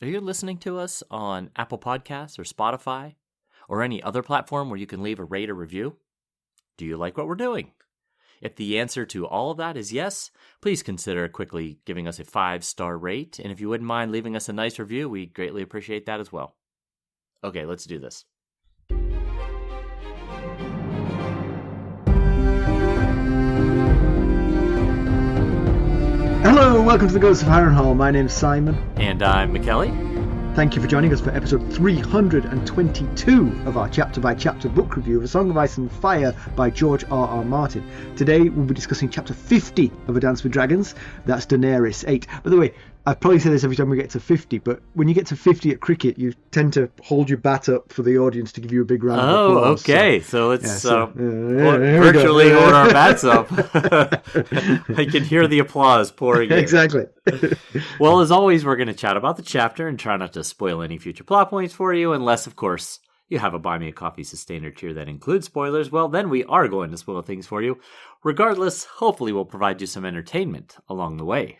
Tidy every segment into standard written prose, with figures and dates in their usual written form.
Are you listening to us on Apple Podcasts or Spotify or any other platform where you can leave a rate or review? Do you like what we're doing? If the answer to all of that is yes, please consider quickly giving us a 5-star rate. And if you wouldn't mind leaving us a nice review, we greatly appreciate that as well. Okay, let's do this. Hello, welcome to the Ghosts of Harrenhal. My name's Simon. And I'm Mackelly. Thank you for joining us for episode 322 of our chapter-by-chapter book review of A Song of Ice and Fire by George R.R. Martin. Today we'll be discussing chapter 50 of A Dance with Dragons. That's Daenerys 8. By the way, I probably say this every time we get to 50, but when you get to 50 at cricket, you tend to hold your bat up for the audience to give you a big round of applause. Oh, okay. So let's virtually hold our bats up. I can hear the applause pouring in. Exactly. Well, as always, we're going to chat about the chapter and try not to spoil any future plot points for you, unless, of course, you have a Buy Me a Coffee Sustainer tier that includes spoilers. Well, then we are going to spoil things for you. Regardless, hopefully we'll provide you some entertainment along the way.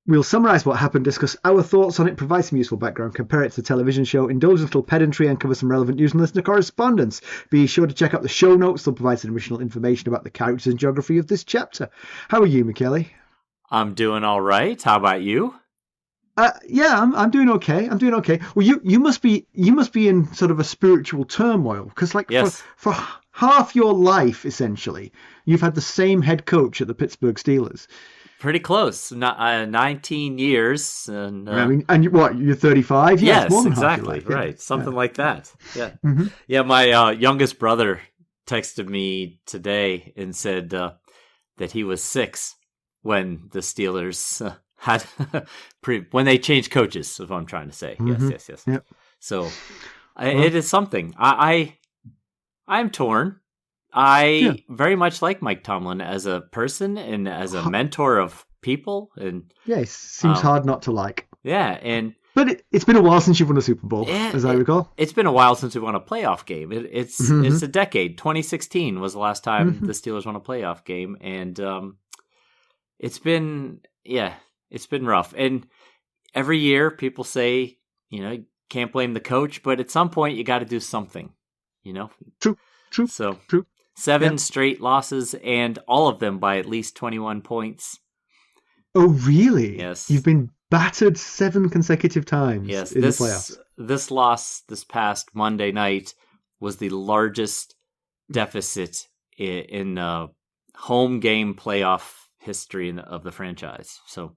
We'll summarise what happened, discuss our thoughts on it, provide some useful background, compare it to the television show, indulge a little pedantry, and cover some relevant news and listener correspondence. Be sure to check out the show notes. They'll provide some additional information about the characters and geography of this chapter. How are you, Mackelly? I'm doing all right. How about you? I'm doing okay. Well, you must be in sort of a spiritual turmoil because, yes. for half your life, essentially, you've had the same head coach at the Pittsburgh Steelers. Pretty close. 19 years. And, you're 35? Yes, more than exactly. Half your life. Right. Something like that. Yeah. Mm-hmm. Yeah, my youngest brother texted me today and said that he was 6 when the Steelers had when they changed coaches, is what I'm trying to say. Mm-hmm. Yes. Yep. So it is something. I'm torn. I very much like Mike Tomlin as a person and as a mentor of people. And yeah, it seems hard not to like. Yeah, but it's been a while since you've won a Super Bowl, as I recall. It's been a while since we won a playoff game. It's a decade. 2016 was the last time the Steelers won a playoff game, and it's been rough. And every year people say, you can't blame the coach, but at some point you got to do something, True. So true. 7 straight losses, and all of them by at least 21 points. Oh, really? Yes. You've been battered 7 consecutive times in the playoffs. This loss this past Monday night was the largest deficit in home game playoff history of the franchise. So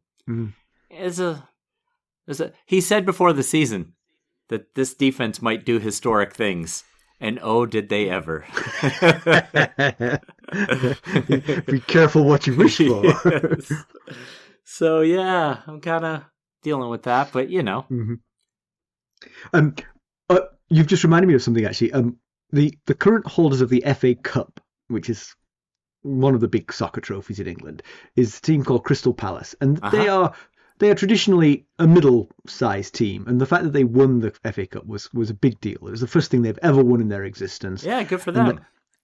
he said before the season that this defense might do historic things. And oh, did they ever. Be careful what you wish for. Yes. So, yeah, I'm kind of dealing with that, but Mm-hmm. You've just reminded me of something, actually. The current holders of the FA Cup, which is one of the big soccer trophies in England, is a team called Crystal Palace. And they are traditionally a middle-sized team, and the fact that they won the FA Cup was a big deal. It was the first thing they've ever won in their existence. Yeah, good for them.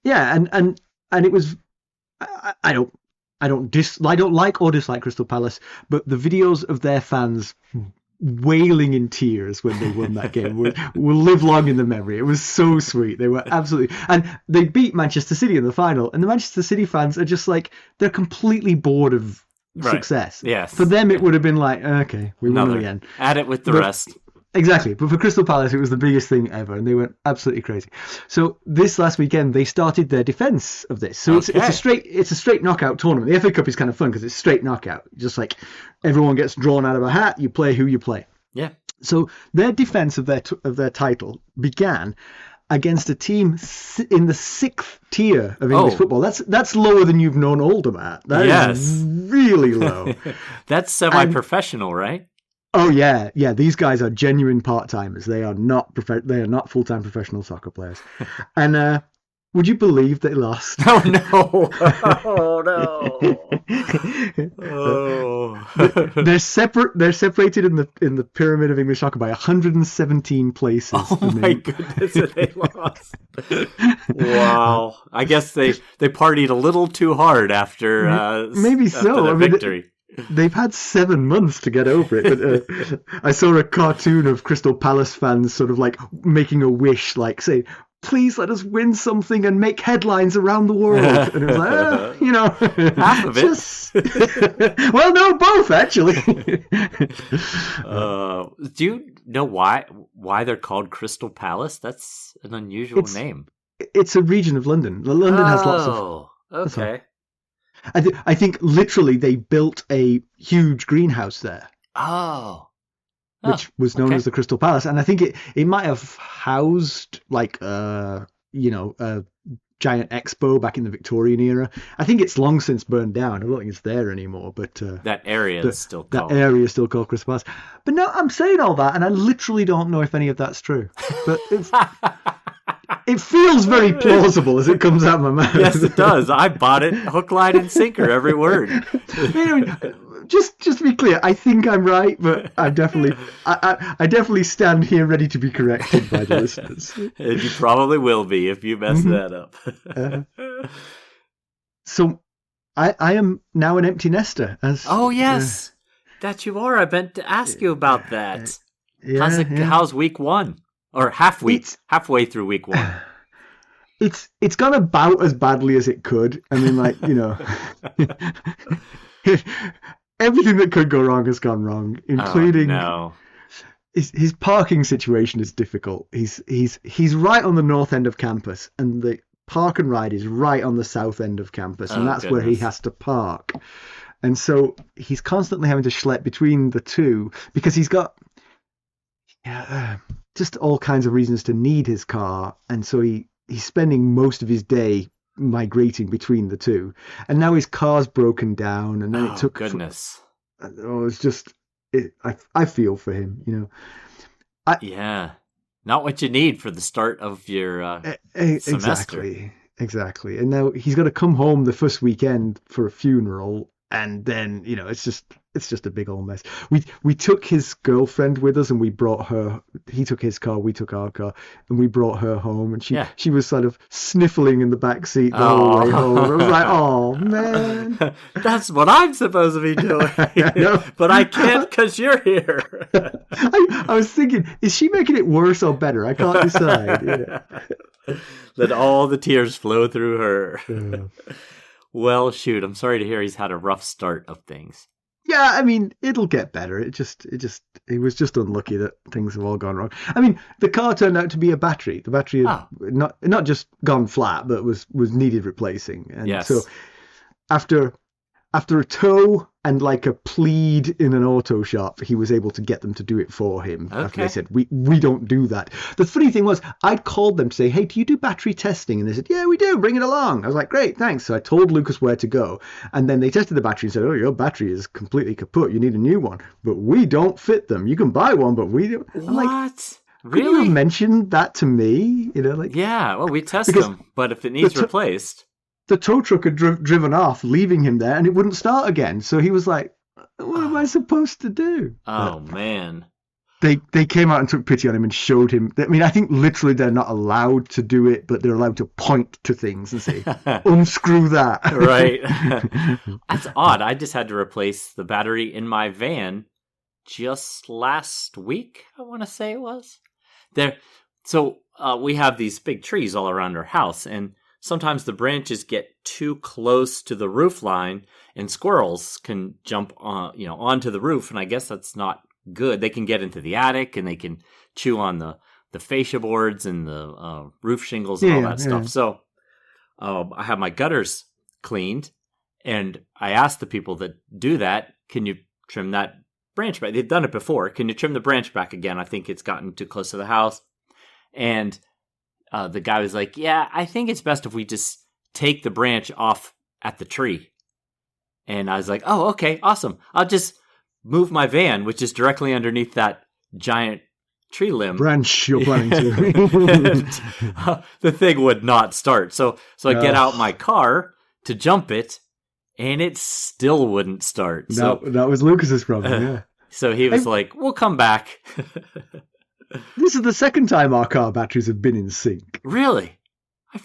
And it was. I don't like or dislike Crystal Palace, but the videos of their fans wailing in tears when they won that game will live long in the memory. It was so sweet. They were absolutely, and they beat Manchester City in the final, and the Manchester City fans are just like, they're completely bored of success. Yes. For them, it would have been like, okay, we won again. Add it with the rest. Exactly. But for Crystal Palace, it was the biggest thing ever, and they went absolutely crazy. So this last weekend, they started their defense of this. So it's a straight knockout tournament. The FA Cup is kind of fun because it's straight knockout. Just like everyone gets drawn out of a hat, you play who you play. Yeah. So their defense of their title began against a team in the 6th tier of English football. That's lower than you've known Oldham at. That is really low. That's semi-professional, right? Oh yeah. These guys are genuine part-timers. They are not full-time professional soccer players. And would you believe they lost? Oh no! Oh no! Oh. They're separated in the pyramid of English soccer by 117 places. Oh my goodness! They lost. Wow! I guess they partied a little too hard after maybe so. After the victory. they've had 7 months to get over it. But, I saw a cartoon of Crystal Palace fans sort of like making a wish, like saying, please let us win something and make headlines around the world. And it was like, half of it. Well, no, both actually. Do you know why they're called Crystal Palace? That's an unusual name. It's a region of London. London has lots of. Oh, okay. I think literally they built a huge greenhouse there. Oh. Which was known as the Crystal Palace. And I think it might have housed like, a giant expo back in the Victorian era. I think it's long since burned down. I don't think it's there anymore. But that area is still called. That area is still called Crystal Palace. But no, I'm saying all that, and I literally don't know if any of that's true. But it feels very plausible as it comes out of my mouth. Yes, it does. I bought it hook, line, and sinker, every word. Just to be clear, I think I'm right, but I definitely stand here ready to be corrected by the listeners. And you probably will be if you mess that up. So I am now an empty nester. Oh, yes. That you are. I meant to ask you about that. How's week one? Or halfway through week one. It's gone about as badly as it could. I mean, like, everything that could go wrong has gone wrong, including his parking situation is difficult. He's right on the north end of campus, and the park and ride is right on the south end of campus, and that's where he has to park. And so he's constantly having to schlep between the two because he's got just all kinds of reasons to need his car, and so he's spending most of his day migrating between the two. And now his car's broken down, and then it took goodness. It's just I feel for him, not what you need for the start of your semester. Exactly. And now he's got to come home the first weekend for a funeral, and then it's just a big old mess. We took his girlfriend with us, and we brought her. He took his car, we took our car, and we brought her home. And she was sort of sniffling in the back seat the whole way home. I was like, oh man, that's what I'm supposed to be doing, but I can't because you're here. I was thinking, is she making it worse or better? I can't decide. Let all the tears flow through her. Well, shoot, I'm sorry to hear he's had a rough start of things. Yeah, I mean, it'll get better. It was just unlucky that things have all gone wrong. I mean, the car turned out to be a battery. The battery had not just gone flat, but was needed replacing. And so after a tow and like a plead in an auto shop, he was able to get them to do it for him. Okay. After they said, we don't do that. The funny thing was, I'd called them to say, hey, do you do battery testing? And they said, yeah, we do. Bring it along. I was like, great, thanks. So I told Lucas where to go. And then they tested the battery and said, oh, your battery is completely kaput. You need a new one. But we don't fit them. You can buy one, but we don't. I'm what? Like, really? Could you have mentioned that to me? Yeah, well, we test them, but if it needs replaced... The tow truck had driven off, leaving him there, and it wouldn't start again. So he was like, what am I supposed to do? Man. They came out and took pity on him and showed him. I mean, I think literally they're not allowed to do it, but they're allowed to point to things and say, unscrew that. Right. That's odd. I just had to replace the battery in my van just last week, I want to say it was. So we have these big trees all around our house, and sometimes the branches get too close to the roof line, and squirrels can jump onto the roof, and I guess that's not good. They can get into the attic, and they can chew on the fascia boards and the roof shingles and all that stuff. So I have my gutters cleaned, and I asked the people that do that, can you trim that branch back? They've done it before. Can you trim the branch back again? I think it's gotten too close to the house. And the guy was like, yeah, I think it's best if we just take the branch off at the tree. And I was like, oh, okay, awesome. I'll just move my van, which is directly underneath that giant tree limb. Branch you're planning to. The thing would not start. So I get out my car to jump it, and it still wouldn't start. That was Lucas's problem, yeah. So he was like, we'll come back. This is the second time our car batteries have been in sync. Really?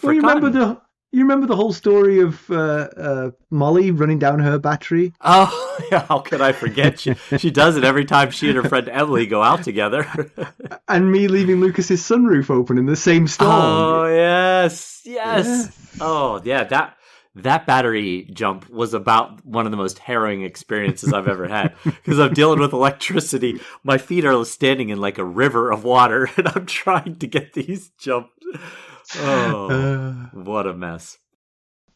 Well, you remember You remember the whole story of Molly running down her battery? Oh, yeah, how could I forget? She does it every time she and her friend Emily go out together. And me leaving Lucas's sunroof open in the same storm. Oh, yes. Oh, yeah, that battery jump was about one of the most harrowing experiences I've ever had. Because I'm dealing with electricity. My feet are standing in like a river of water, and I'm trying to get these jumped. Oh, what a mess.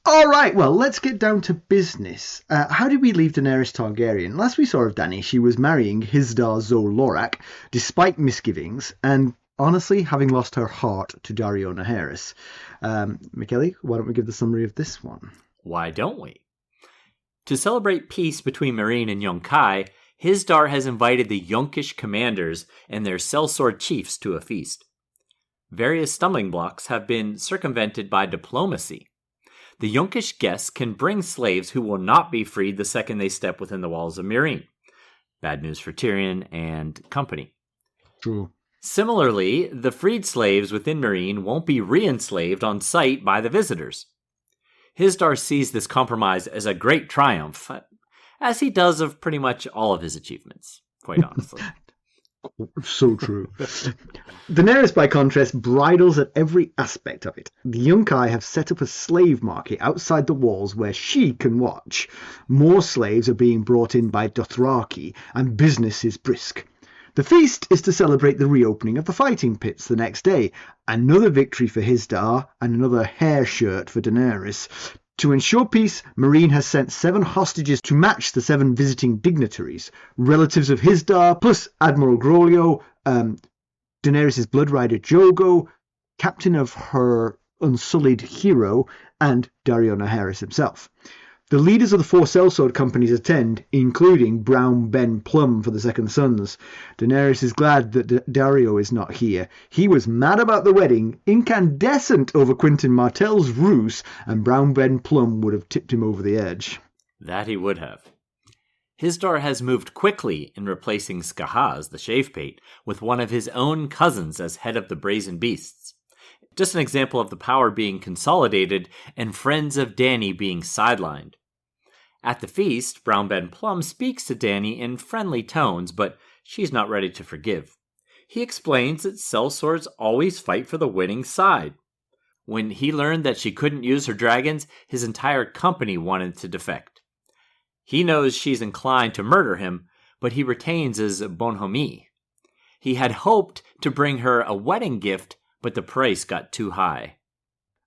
All right, well, let's get down to business. How did we leave Daenerys Targaryen? Last we saw of Dany, she was marrying Hizdahr zo Loraq, despite misgivings, and honestly, having lost her heart to Daario Naharis. Mackelly, why don't we give the summary of this one? Why don't we? To celebrate peace between Meereen and Yunkai'i, Hizdahr has invited the Yunkish commanders and their sellsword chiefs to a feast. Various stumbling blocks have been circumvented by diplomacy. The Yunkish guests can bring slaves who will not be freed the second they step within the walls of Meereen. Bad news for Tyrion and company. True. Similarly, the freed slaves within Meereen won't be re-enslaved on sight by the visitors. Hizdahr sees this compromise as a great triumph, as he does of pretty much all of his achievements, quite honestly. So true. Daenerys, by contrast, bridles at every aspect of it. The Yunkai'i have set up a slave market outside the walls where she can watch. More slaves are being brought in by Dothraki, and business is brisk. The feast is to celebrate the reopening of the fighting pits the next day. Another victory for Hizdahr and another hair shirt for Daenerys. To ensure peace, Meereen has sent 7 hostages to match the 7 visiting dignitaries, relatives of Hizdahr, plus Admiral Grolio, Daenerys' blood rider Jogo, captain of her unsullied hero, and Daario Naharis himself. The leaders of the 4 sellsword companies attend, including Brown Ben Plum for the Second Sons. Daenerys is glad that Daario is not here. He was mad about the wedding, incandescent over Quentyn Martell's ruse, and Brown Ben Plum would have tipped him over the edge. That he would have. Hizdahr has moved quickly in replacing Skahaz, the Shavepate, with one of his own cousins as head of the Brazen Beasts. Just an example of the power being consolidated and friends of Dany being sidelined. At the feast, Brown Ben Plum speaks to Dany in friendly tones, but she's not ready to forgive. He explains that sellswords always fight for the winning side. When he learned that she couldn't use her dragons, his entire company wanted to defect. He knows she's inclined to murder him, but he retains his bonhomie. He had hoped to bring her a wedding gift, but the price got too high.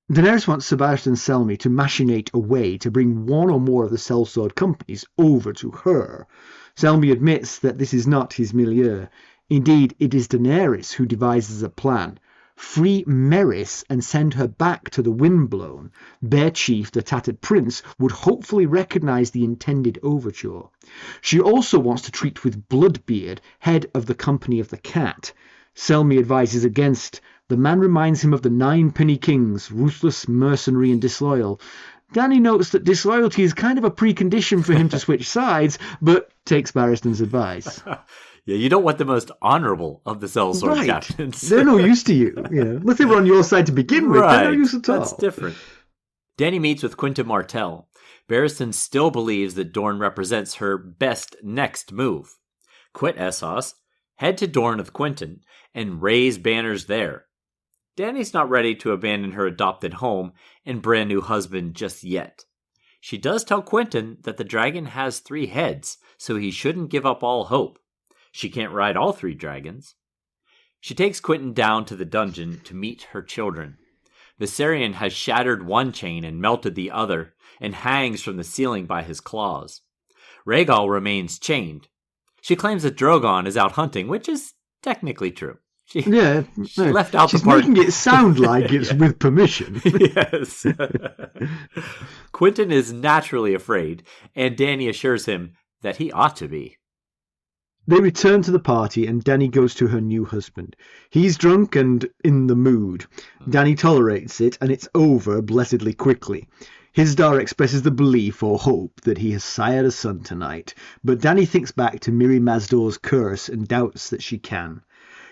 Daenerys wants Barristan Selmy to machinate a way to bring one or more of the sellsword companies over to her. Selmy admits that this is not his milieu. Indeed, it is Daenerys who devises a plan. Free Merys and send her back to the Windblown. Their chief, the Tattered Prince, would hopefully recognize the intended overture. She also wants to treat with Bloodbeard, head of the Company of the Cat. Selmy advises against. The man reminds him of the 9 penny kings, ruthless, mercenary, and disloyal. Dany notes that disloyalty is kind of a precondition for him to switch sides, but takes Barristan's advice. Yeah, you don't want the most honourable of the sellsword captains. They're no use to you. Unless they were on your side to begin with, they're no use at all. That's different. Dany meets with Quentyn Martell. Barristan still believes that Dorne represents her best next move. Quit Essos, head to Dorne with Quentyn, and raise banners there. Dany's not ready to abandon her adopted home and brand new husband just yet. She does tell Quentyn that the dragon has 3 heads, so he shouldn't give up all hope. She can't ride all 3 dragons. She takes Quentyn down to the dungeon to meet her children. Viserion has shattered one chain and melted the other, and hangs from the ceiling by his claws. Rhaegal remains chained. She claims that Drogon is out hunting, which is technically true. She left out the part. She's making it sound like it's with permission. Yes. Quentyn is naturally afraid, and Dany assures him that he ought to be. They return to the party, and Dany goes to her new husband. He's drunk and in the mood. Dany tolerates it, and it's over blessedly quickly. Hizdahr expresses the belief or hope that he has sired a son tonight, but Dany thinks back to Mirri Maz Duur's curse and doubts that she can.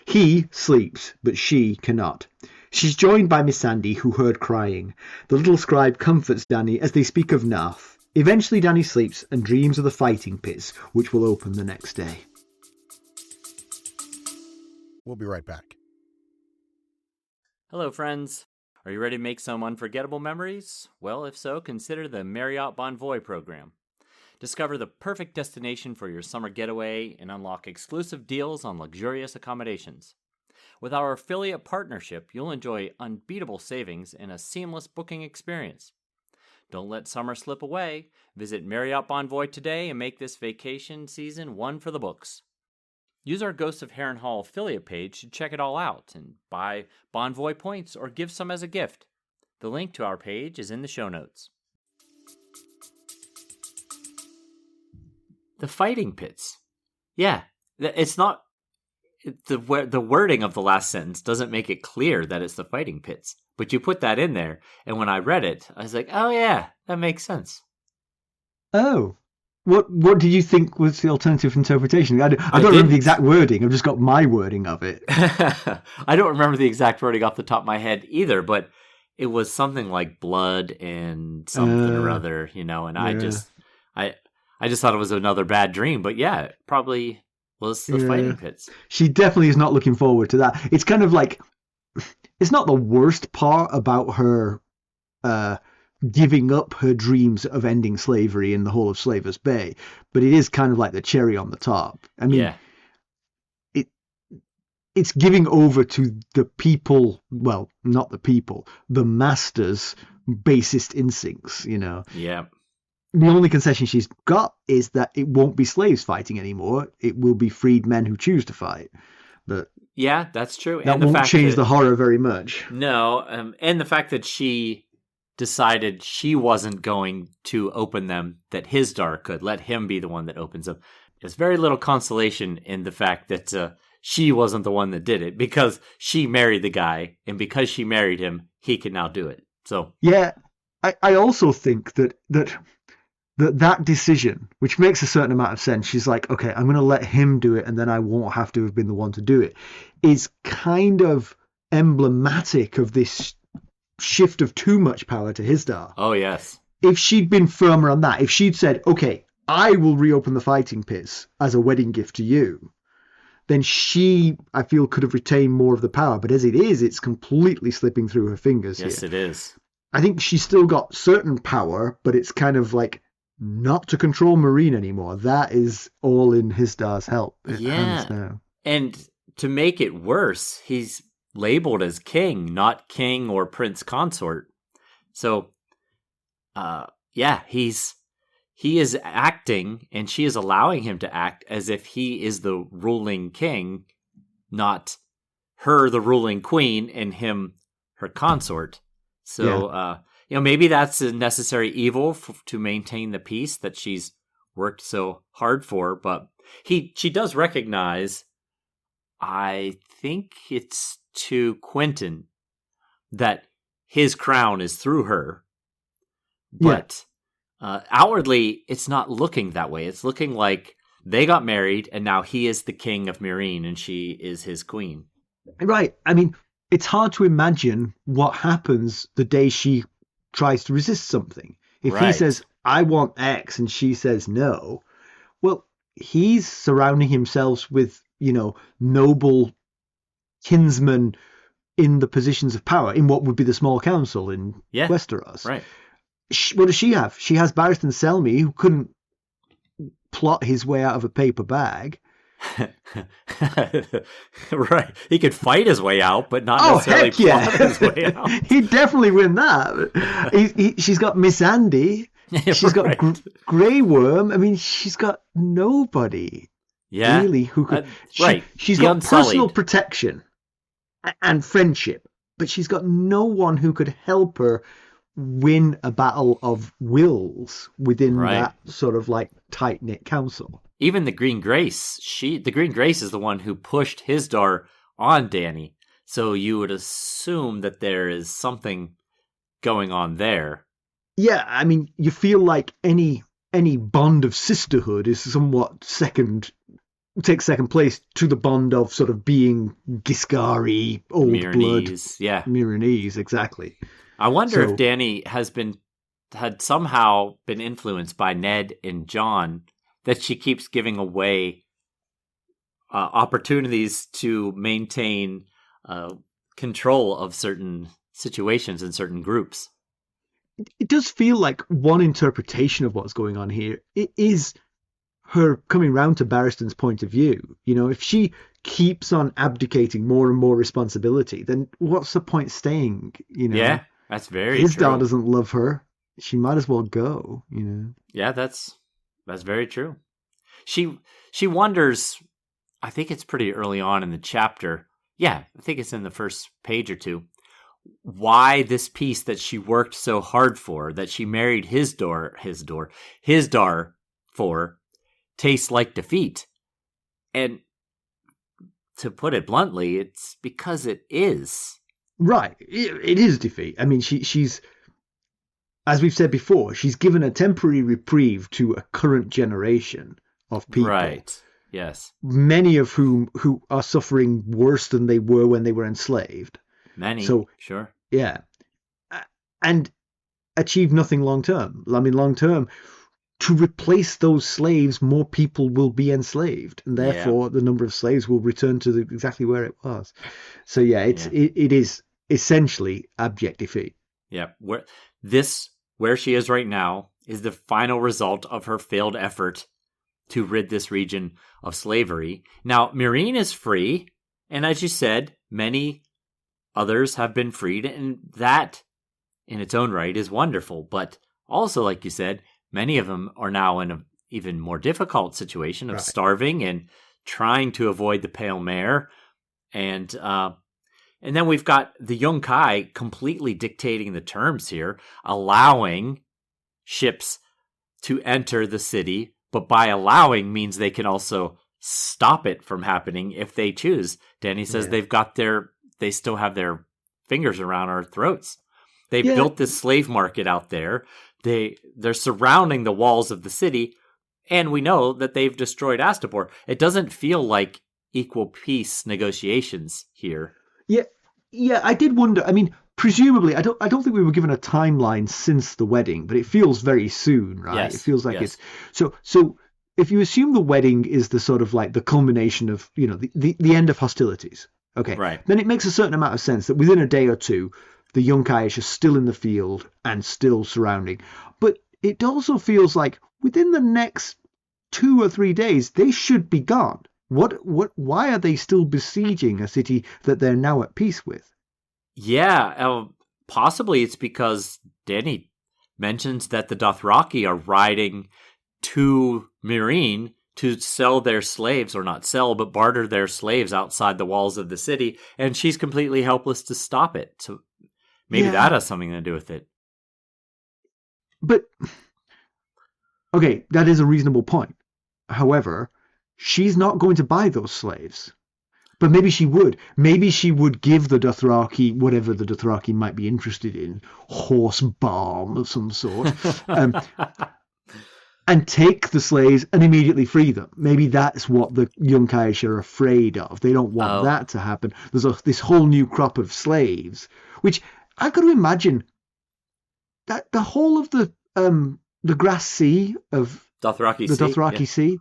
He sleeps, but she cannot. She's joined by Miss Sandy, who heard crying. The little scribe comforts Dany as they speak of Nath. Eventually Dany sleeps and dreams of the fighting pits, which will open the next day. We'll be right back. Hello, friends. Are you ready to make some unforgettable memories? Well, if so, consider the Marriott Bonvoy program. Discover the perfect destination for your summer getaway and unlock exclusive deals on luxurious accommodations. With our affiliate partnership, you'll enjoy unbeatable savings and a seamless booking experience. Don't let summer slip away. Visit Marriott Bonvoy today and make this vacation season one for the books. Use our Ghosts of Harrenhal affiliate page to check it all out and buy Bonvoy points or give some as a gift. The link to our page is in the show notes. The fighting pits. Yeah, it's not... The wording of the last sentence doesn't make it clear that it's the fighting pits. But you put that in there, and when I read it, I was like, oh yeah, that makes sense. Oh. What did you think was the alternative interpretation? I don't remember the exact wording. I've just got my wording of it. I don't remember the exact wording off the top of my head either, but it was something like blood and something or other, and yeah. I just thought it was another bad dream. But yeah, it probably was the fighting pits. She definitely is not looking forward to that. It's kind of like, it's not the worst part about her giving up her dreams of ending slavery in the whole of Slaver's Bay, but it is kind of like the cherry on the top. I mean, it's giving over to the people, well, not the people, the masters' basest instincts, Yeah. The only concession she's got is that it won't be slaves fighting anymore. It will be freed men who choose to fight. But yeah, that's true. That won't change the horror very much. No, and the fact that she decided she wasn't going to open them, that Hisdar could let him be the one that opens them. There's very little consolation in the fact that she wasn't the one that did it, because she married the guy, and because she married him, he can now do it. So yeah, I also think that decision, which makes a certain amount of sense, she's like, okay, I'm going to let him do it, and then I won't have to have been the one to do it, is kind of emblematic of this shift of too much power to Hisdar. Oh, yes. If she'd been firmer on that, if she'd said, okay, I will reopen the fighting pits as a wedding gift to you, then she, I feel, could have retained more of the power. But as it is, it's completely slipping through her fingers here. Yes, it is. I think she's still got certain power, but it's kind of like not to control Meereen anymore. That is all in Hisdar's hands now. And to make it worse, he's labeled as king, not king or prince consort. So, he is acting, and she is allowing him to act as if he is the ruling king, not her, the ruling queen, and him, her consort. So, maybe that's a necessary evil to maintain the peace that she's worked so hard for. But she does recognize, I think it's to Quentyn, that his crown is through her. But outwardly, it's not looking that way. It's looking like they got married, and now he is the king of Meereen, and she is his queen. Right. I mean, it's hard to imagine what happens the day she tries to resist something. If he says, I want X, and she says no, well, he's surrounding himself with, noble kinsmen in the positions of power, in what would be the small council in Westeros. Right. What does she have? She has Barristan Selmy, who couldn't plot his way out of a paper bag. Right. He could fight his way out, but not necessarily plot his way out. He'd definitely win that. She's got Miss Andy. She's got Grey Worm. I mean, she's got nobody really who could. She's got personal protection and friendship, but she's got no one who could help her win a battle of wills within that sort of like tight-knit council. Even the Green Grace, the Green Grace is the one who pushed Hisdar on Dany. So you would assume that there is something going on there. Yeah, I mean, you feel like any bond of sisterhood is somewhat second takes second place to the bond of sort of being Giscari, old blood. Yeah. Myronese, exactly. I wonder if Dany had somehow been influenced by Ned and Jon, that she keeps giving away opportunities to maintain control of certain situations and certain groups. It does feel like one interpretation of what's going on here. It is her coming round to Barristan's point of view. You know, if she keeps on abdicating more and more responsibility, then what's the point staying? You know, yeah, that's very his true. dad doesn't love her. She might as well go. You know. Yeah, that's very true. She wonders. I think it's pretty early on in the chapter. Yeah, I think it's in the first page or two. Why this piece that she worked so hard for, that she married his Dar for, tastes like defeat. And to put it bluntly, it's because it is. Right. It is defeat. I mean, she's, as we've said before, she's given a temporary reprieve to a current generation of people. Right. Yes. Many of whom who are suffering worse than they were when they were enslaved. Many. So, sure. Yeah. And achieve nothing long term. I mean, long term, to replace those slaves, more people will be enslaved, and therefore the number of slaves will return to exactly where it was. So it is essentially abject defeat. Yeah, where she is right now is the final result of her failed effort to rid this region of slavery. Now, Meereen is free, and as you said, many others have been freed, and that in its own right is wonderful. But also, like you said, many of them are now in an even more difficult situation of starving and trying to avoid the Pale Mare. And then we've got the Yunkai'i completely dictating the terms here, allowing ships to enter the city, but by allowing means they can also stop it from happening if they choose. Dany says they still have their fingers around our throats. They've built this slave market out there. They're surrounding the walls of the city, and we know that they've destroyed Astapor. It doesn't feel like equal peace negotiations here. Yeah, I did wonder. I mean, presumably, I don't think we were given a timeline since the wedding, but it feels very soon, right? Yes, it feels like it's so. If you assume the wedding is the sort of like the culmination of, you know, the end of hostilities, okay, right? Then it makes a certain amount of sense that within a day or two, the Yunkai'i are still in the field and still surrounding. But it also feels like within the next 2 or 3 days, they should be gone. Why are they still besieging a city that they're now at peace with? Yeah, possibly it's because Dany mentions that the Dothraki are riding to Meereen to sell their slaves, or not sell, but barter their slaves outside the walls of the city, and she's completely helpless to stop it. So maybe that has something to do with it. But, okay, that is a reasonable point. However, she's not going to buy those slaves. But maybe she would. Maybe she would give the Dothraki whatever the Dothraki might be interested in, horse balm of some sort, and take the slaves and immediately free them. Maybe that's what the Yunkai'i are afraid of. They don't want that to happen. There's this whole new crop of slaves, which I could imagine that the whole of the grass sea of Dothraki Sea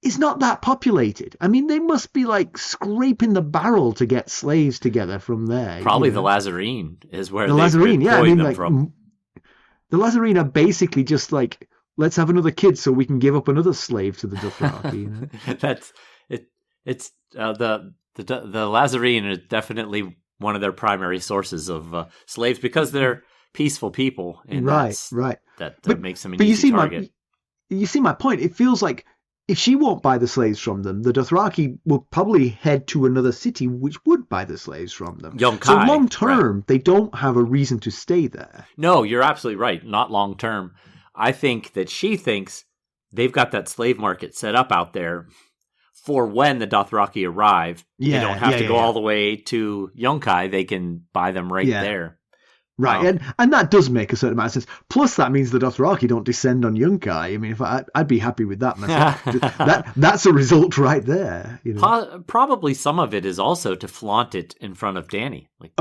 is not that populated. I mean, they must be like scraping the barrel to get slaves together from there. Probably the Lazarene is where the Lazarene, them from. The Lazarene are basically just like, let's have another kid so we can give up another slave to the Dothraki. You know? That's it. It's the Lazarene is definitely one of their primary sources of slaves because they're peaceful people. And right. That makes them an easy target. You see my point. It feels like if she won't buy the slaves from them, the Dothraki will probably head to another city which would buy the slaves from them. Yunkai'i, so long term, they don't have a reason to stay there. No, you're absolutely right. Not long term. I think that she thinks they've got that slave market set up out there for when the Dothraki arrive. They don't have to go all the way to Yunkai'i. They can buy them right there. Right, and that does make a certain amount of sense. Plus, that means the Dothraki don't descend on Yunkai'i. I mean, I'd be happy with that myself. That's a result right there. Probably some of it is also to flaunt it in front of Dany. Like,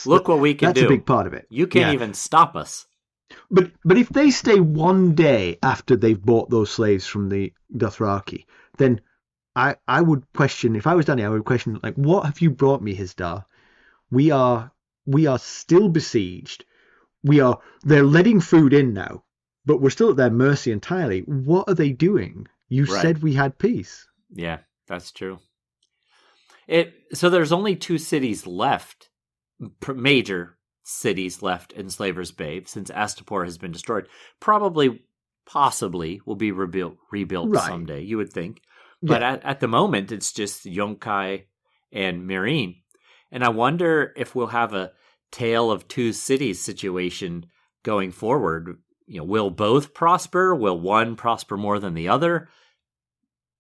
look what we can do. That's a big part of it. You can't even stop us. But if they stay one day after they've bought those slaves from the Dothraki, then I would question. If I was Dany, I would question, like, what have you brought me, Hisdar? We are still besieged. They're letting food in now, but we're still at their mercy entirely. What are they doing? You said we had peace. Yeah, that's true. So there's only 2 cities left, major cities left in Slaver's Bay, since Astapor has been destroyed. Possibly will be rebuilt someday, you would think. But at the moment, it's just Yunkai'i and Meereen. And I wonder if we'll have a tale of 2 cities situation going forward. Will both prosper? Will one prosper more than the other?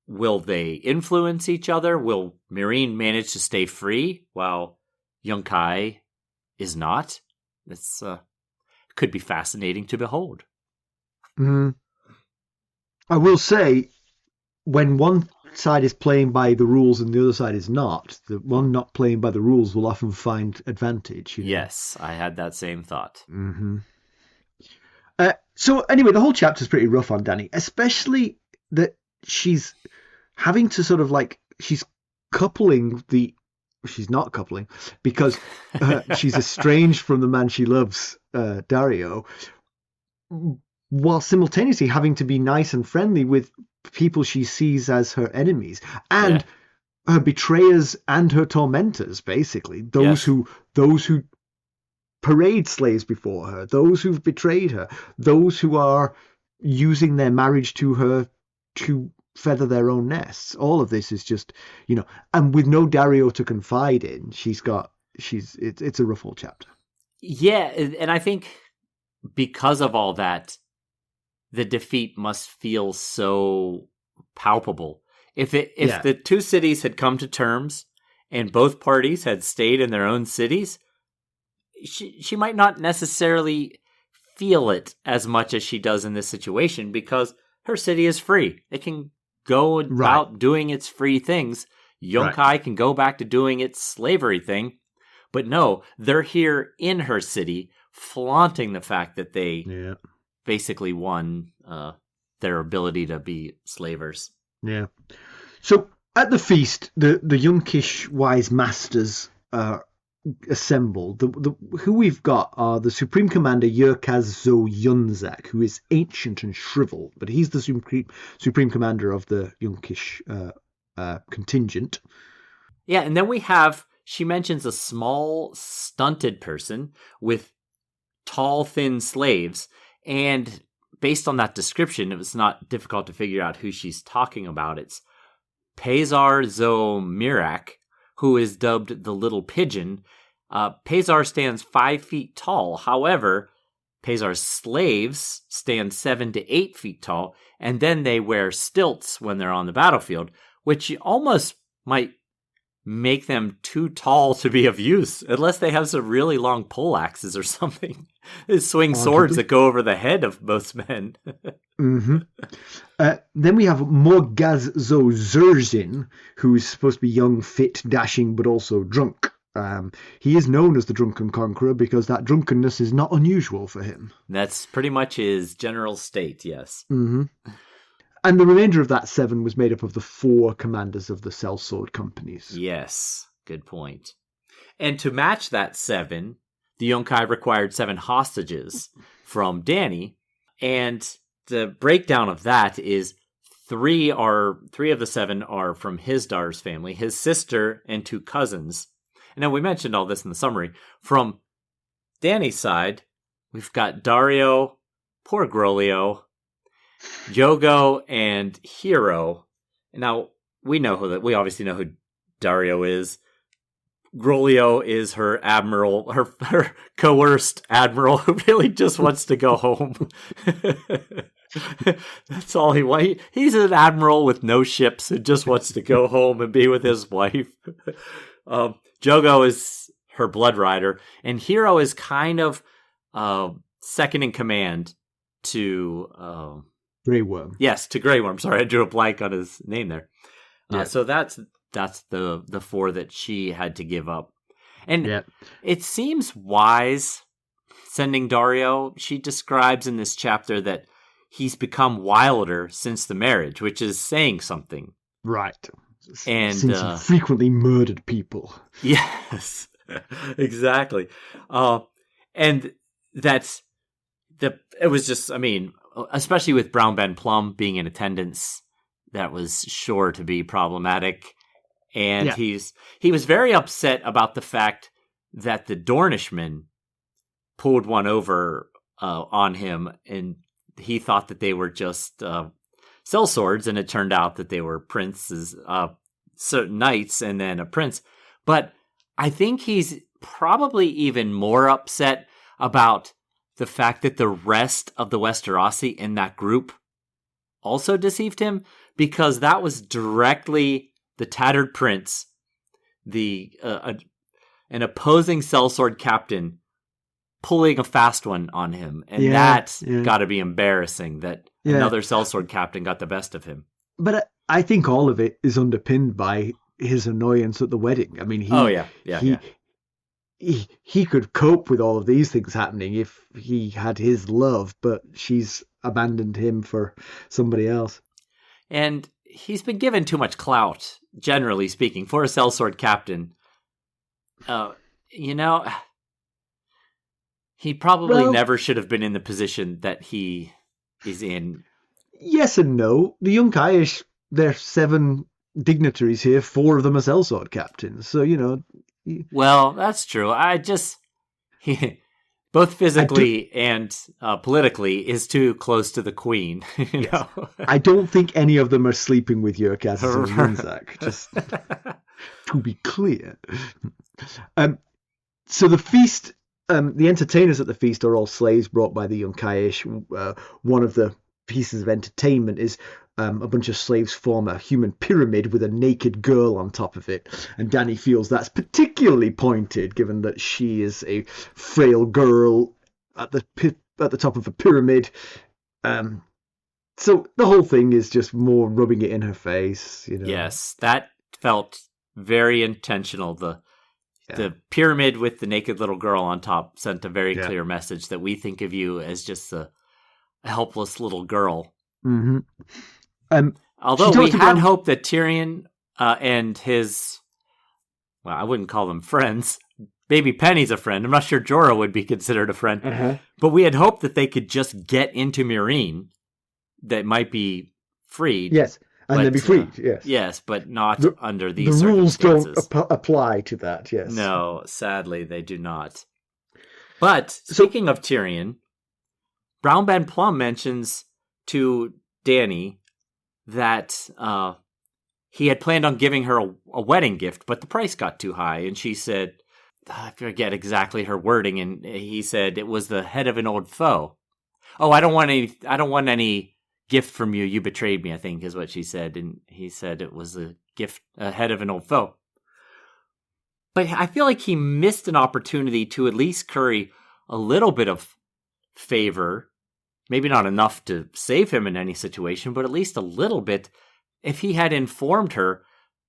Will they influence each other? Will Meereen manage to stay free while Yunkai'i is not? It's could be fascinating to behold. I will say, when one side is playing by the rules and the other side is not, the one not playing by the rules will often find advantage. Yes, I had that same thought. Mm-hmm. So anyway, the whole chapter is pretty rough on Dany, especially that she's having to sort of she's not coupling because she's estranged from the man she loves, Daario, while simultaneously having to be nice and friendly with people she sees as her enemies and her betrayers and her tormentors, basically those who parade slaves before her, those who've betrayed her, those who are using their marriage to her to feather their own nests. All of this is just, and with no Daario to confide in, it's a rough old chapter. Yeah, and I think because of all that, the defeat must feel so palpable. If the 2 cities had come to terms and both parties had stayed in their own cities, she might not necessarily feel it as much as she does in this situation because her city is free. It can go about doing its free things. Yunkai'i can go back to doing its slavery thing. But no, they're here in her city, flaunting the fact that they basically won their ability to be slavers. Yeah. So at the feast, the Yunkish wise masters assemble. Who we've got are the Supreme Commander Yurkaz-Zo Yunzak, who is ancient and shriveled, but he's the Supreme Commander of the Yunkish contingent. Yeah, and then she mentions a small, stunted person with tall, thin slaves, and based on that description, it was not difficult to figure out who she's talking about. It's Pazar Zo Mirak, who is dubbed the Little Pigeon. Pazar stands 5 feet tall. However, Pazar's slaves stand 7 to 8 feet tall, and then they wear stilts when they're on the battlefield, which almost might make them too tall to be of use, unless they have some really long pole axes or something. They swing swords that go over the head of most men. Mm-hmm. Then we have Morgaz-Zo Zerzin, who is supposed to be young, fit, dashing, but also drunk. He is known as the Drunken Conqueror because that drunkenness is not unusual for him. That's pretty much his general state, yes. Mm-hmm. And the remainder of that 7 was made up of the 4 commanders of the sellsword companies. Yes, good point. And to match that 7, the Yunkai'i required 7 hostages from Dany, and the breakdown of that is 3 of the 7 are from Hisdar's family, his sister and 2 cousins. And now we mentioned all this in the summary. From Dany's side, we've got Daario, poor Grolio, Yogo, and Hero. Now we obviously know who Daario is. Grolio is her admiral, her coerced admiral who really just wants to go home. That's all he wants. He's an admiral with no ships who just wants to go home and be with his wife. Jogo is her blood rider, and Hero is kind of second in command to Grey Worm. Yes, to Grey Worm. Sorry, I drew a blank on his name there. Yeah. So that's the 4 that she had to give up. And it seems wise sending Daario. She describes in this chapter that he's become wilder since the marriage, which is saying something. Right. And since he frequently murdered people. Yes, exactly. And it was just, I mean, especially with Brown Ben Plum being in attendance, that was sure to be problematic. And he was very upset about the fact that the Dornishmen pulled one over on him, and he thought that they were just sellswords, and it turned out that they were princes, certain knights, and then a prince. But I think he's probably even more upset about the fact that the rest of the Westerosi in that group also deceived him, because that was directly the Tattered Prince, an opposing sellsword captain, pulling a fast one on him, and that's got to be embarrassing that another sellsword captain got the best of him. But I think all of it is underpinned by his annoyance at the wedding. I mean, he could cope with all of these things happening if he had his love, but she's abandoned him for somebody else. And he's been given too much clout, generally speaking, for a sellsword captain. He probably never should have been in the position that he is in. Yes and no. The Yunkai'i, there are 7 dignitaries here, 4 of them are sellsword captains. So, Well, that's true. Both physically and politically is too close to the queen. I don't think any of them are sleeping with Yunkai'i and Yunzak, just to be clear. So the feast, the entertainers at the feast are all slaves brought by the Yunkai'i. One of the pieces of entertainment is a bunch of slaves form a human pyramid with a naked girl on top of it, and Dany feels that's particularly pointed, given that she is a frail girl at the top of a pyramid. So the whole thing is just more rubbing it in her face. Yes, that felt very intentional. The pyramid with the naked little girl on top sent a very clear message that we think of you as just a helpless little girl. Mm-hmm. Although we had hoped that Tyrion and his, well, I wouldn't call them friends. Baby Penny's a friend. I'm not sure Jorah would be considered a friend. But we had hoped that they could just get into Meereen, that might be freed. Yes, and they'd be freed, yes. Yes, but not under these rules circumstances. Don't apply to that, yes. No, sadly, they do not. But, speaking of Tyrion, Brown Ben Plum mentions to Dany that he had planned on giving her a wedding gift, but the price got too high, and she said, I forget exactly her wording, and he said it was the head of an old foe. Oh, I don't want any gift from you. You betrayed me, I think, is what she said, and he said it was a head of an old foe. But I feel like he missed an opportunity to at least curry a little bit of favor. Maybe not enough to save him in any situation, but at least a little bit if he had informed her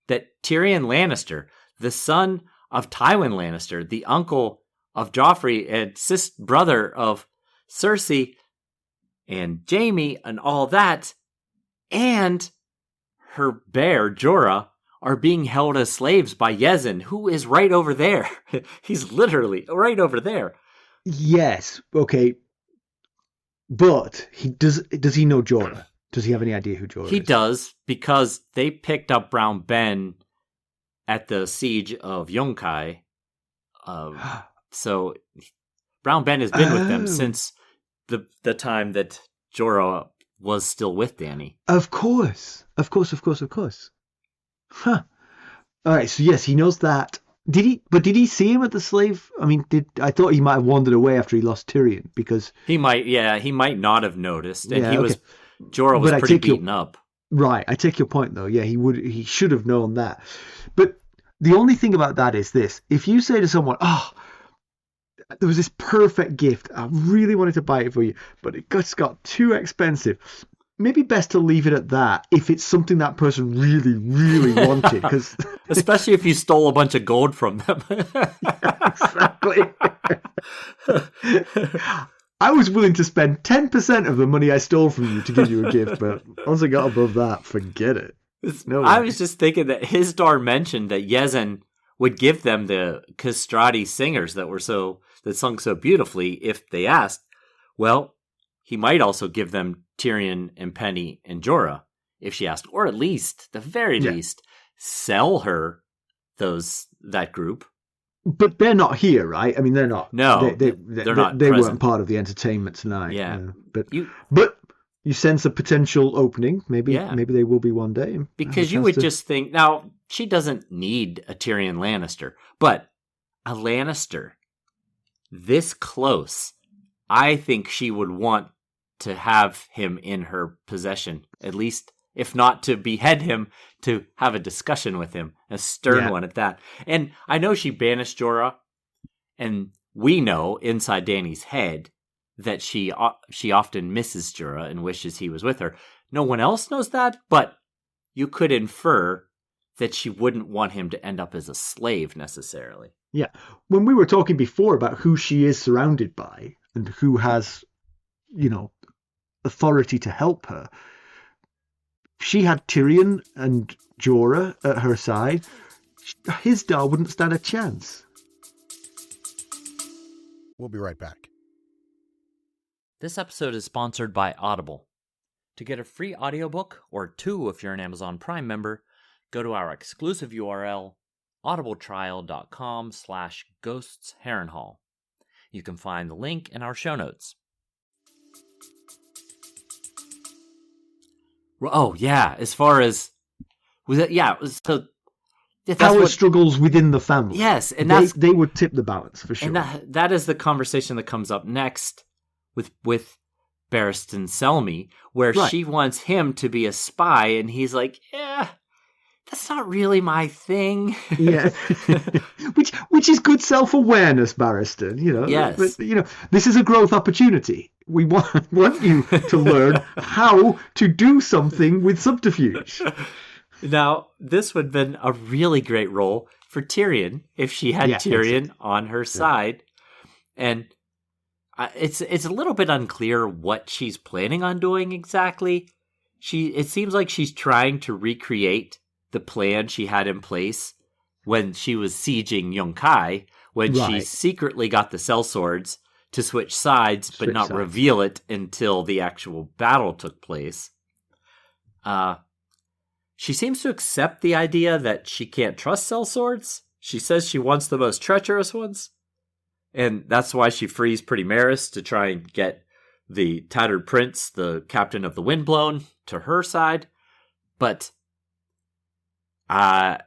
that Tyrion Lannister, the son of Tywin Lannister, the uncle of Joffrey and brother of Cersei and Jaime and all that, and her bear, Jorah, are being held as slaves by Yezin, who is right over there. He's literally right over there. Yes, okay. But does he know Jorah? Does he have any idea who Jorah is? He does, because they picked up Brown Ben at the siege of Yunkai'i. So Brown Ben has been with them since the time that Jorah was still with Dany. Of course. Huh. All right, so yes, he knows that. Did he see him at the slave? I mean, I thought he might have wandered away after he lost Tyrion, because he might not have noticed, and Jorah was pretty beaten up. Right, I take your point though. Yeah, he should have known that. But The only thing about that is this. If you say to someone, oh, there was this perfect gift, I really wanted to buy it for you, but it just got too expensive. Maybe best to leave it at that if it's something that person really, really wanted. Cause... Especially if you stole a bunch of gold from them. Exactly. I was willing to spend 10% of the money I stole from you to give you a gift, but once I got above that, forget it. No I way. was just thinking that Hisdar mentioned that Yezen would give them the castrati singers that sung so beautifully if they asked. Well, he might also give them Tyrion and Penny and Jorah if she asked, or at least, the very least, sell her that group. But they're not here, right? I mean, they're not. No, they're not. They present. weren't part of the entertainment tonight. Yeah, But you sense a potential opening. Maybe they will be one day. Because you would just think, now, she doesn't need a Tyrion Lannister, but a Lannister this close, I think she would want to have him in her possession, at least, if not to behead him, to have a discussion with him, a stern one at that. And I know she banished Jorah, and we know inside Dany's head that she often misses Jorah and wishes he was with her. No one else knows that, but you could infer that she wouldn't want him to end up as a slave necessarily. Yeah. When we were talking before about who she is surrounded by and who has, authority to help her, she had Tyrion and Jorah at her side. Hisdar wouldn't stand a chance. We'll be right back. This episode is sponsored by Audible. To get a free audiobook, or 2 if you're an Amazon Prime member, go to our exclusive URL, audibletrial.com/ghostsharrenhal. You can find the link in our show notes. Oh, yeah, as far as... so... Power struggles within the family. Yes, and they would tip the balance, for sure. And that is the conversation that comes up next with Barristan Selmy, where she wants him to be a spy, and he's like, that's not really my thing. Yeah. which is good self-awareness, Barristan, Yes. But, this is a growth opportunity. We want you to learn how to do something with subterfuge. Now, this would have been a really great role for Tyrion if she had Tyrion on her side. And it's a little bit unclear what she's planning on doing exactly. It seems like she's trying to recreate the plan she had in place when she was sieging Yunkai'i, when she secretly got the sellswords to switch sides, but not reveal it until the actual battle took place. She seems to accept the idea that she can't trust sellswords. She says she wants the most treacherous ones. And that's why she frees Pretty Maris to try and get the Tattered Prince, the captain of the Windblown, to her side. But, I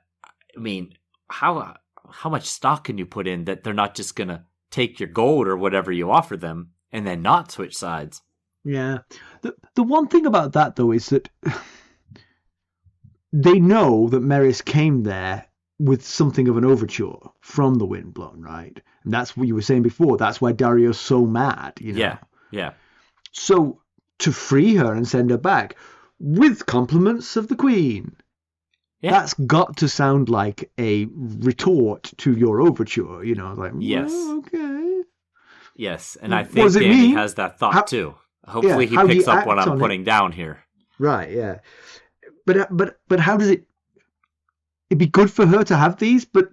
mean, how much stock can you put in that they're not just going to take your gold or whatever you offer them and then not switch sides? Yeah. The one thing about that, though, is that they know that Maris came there with something of an overture from the Windblown, right? And that's what you were saying before. That's why Daario's so mad, Yeah. So to free her and send her back with compliments of the Queen, that's got to sound like a retort to your overture, like, yes. Well, okay. Yes, and I think Dany has that thought too. Hopefully he picks up what I'm putting down here. Right, yeah. But how does it... It'd be good for her to have these, but